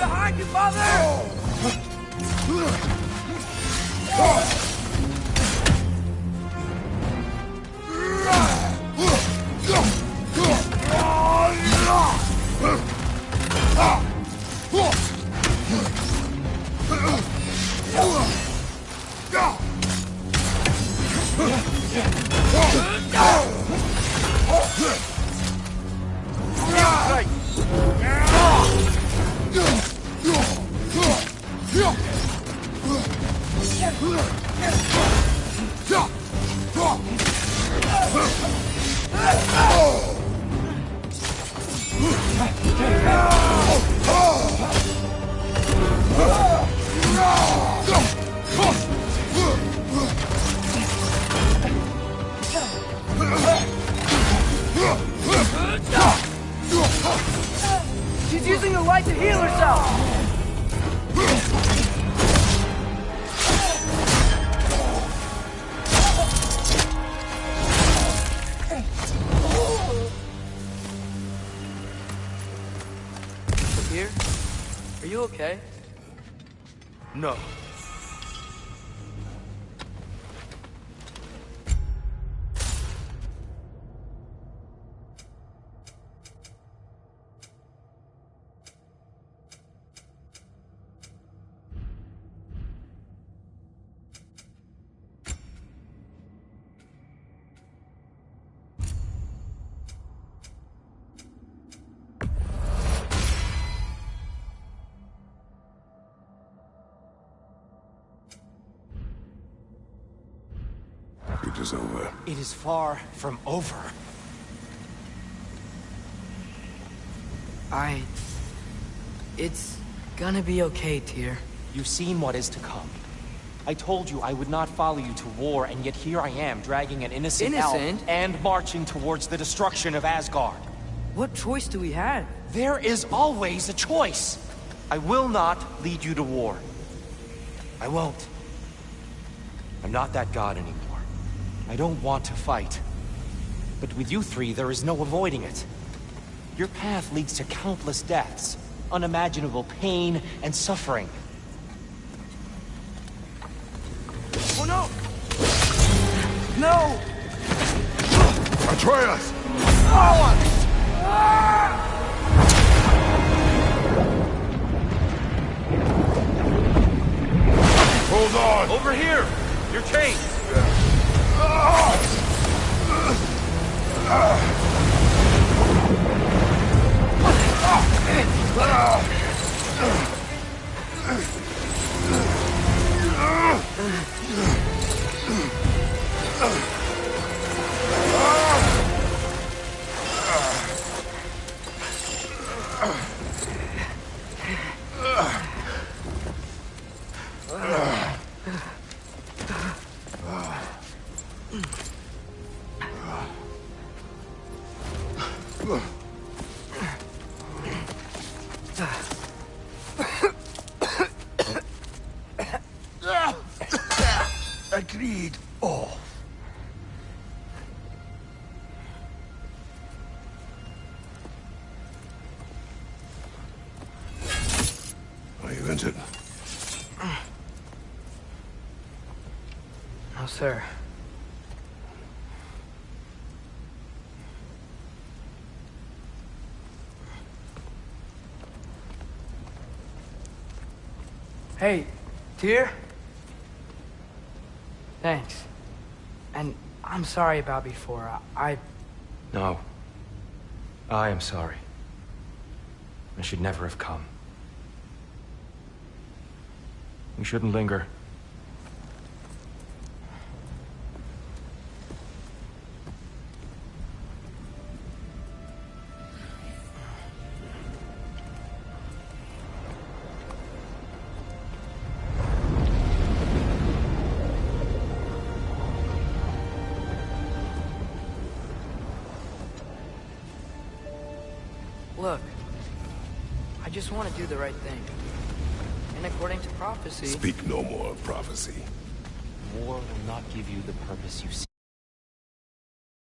Behind you, father! She's using the light to heal herself! Here? Are you okay? No. It is over. It is far from over. It's gonna be okay, Tyr. You've seen what is to come. I told you I would not follow you to war, and yet here I am, dragging an innocent elf and marching towards the destruction of Asgard. What choice do we have? There is always a choice. I will not lead you to war. I won't. I'm not that god anymore. I don't want to fight. But with you three, there is no avoiding it. Your path leads to countless deaths, unimaginable pain and suffering. Oh no! No! Atreus! Hold on! Over here! You're chained! Agreed. Oh. Are you injured? No, sir. Hey, Tyr? Thanks. And I'm sorry about before. No. I am sorry. I should never have come. We shouldn't linger. Look, I just want to do the right thing. And according to prophecy... Speak no more of prophecy. War will not give you the purpose you seek.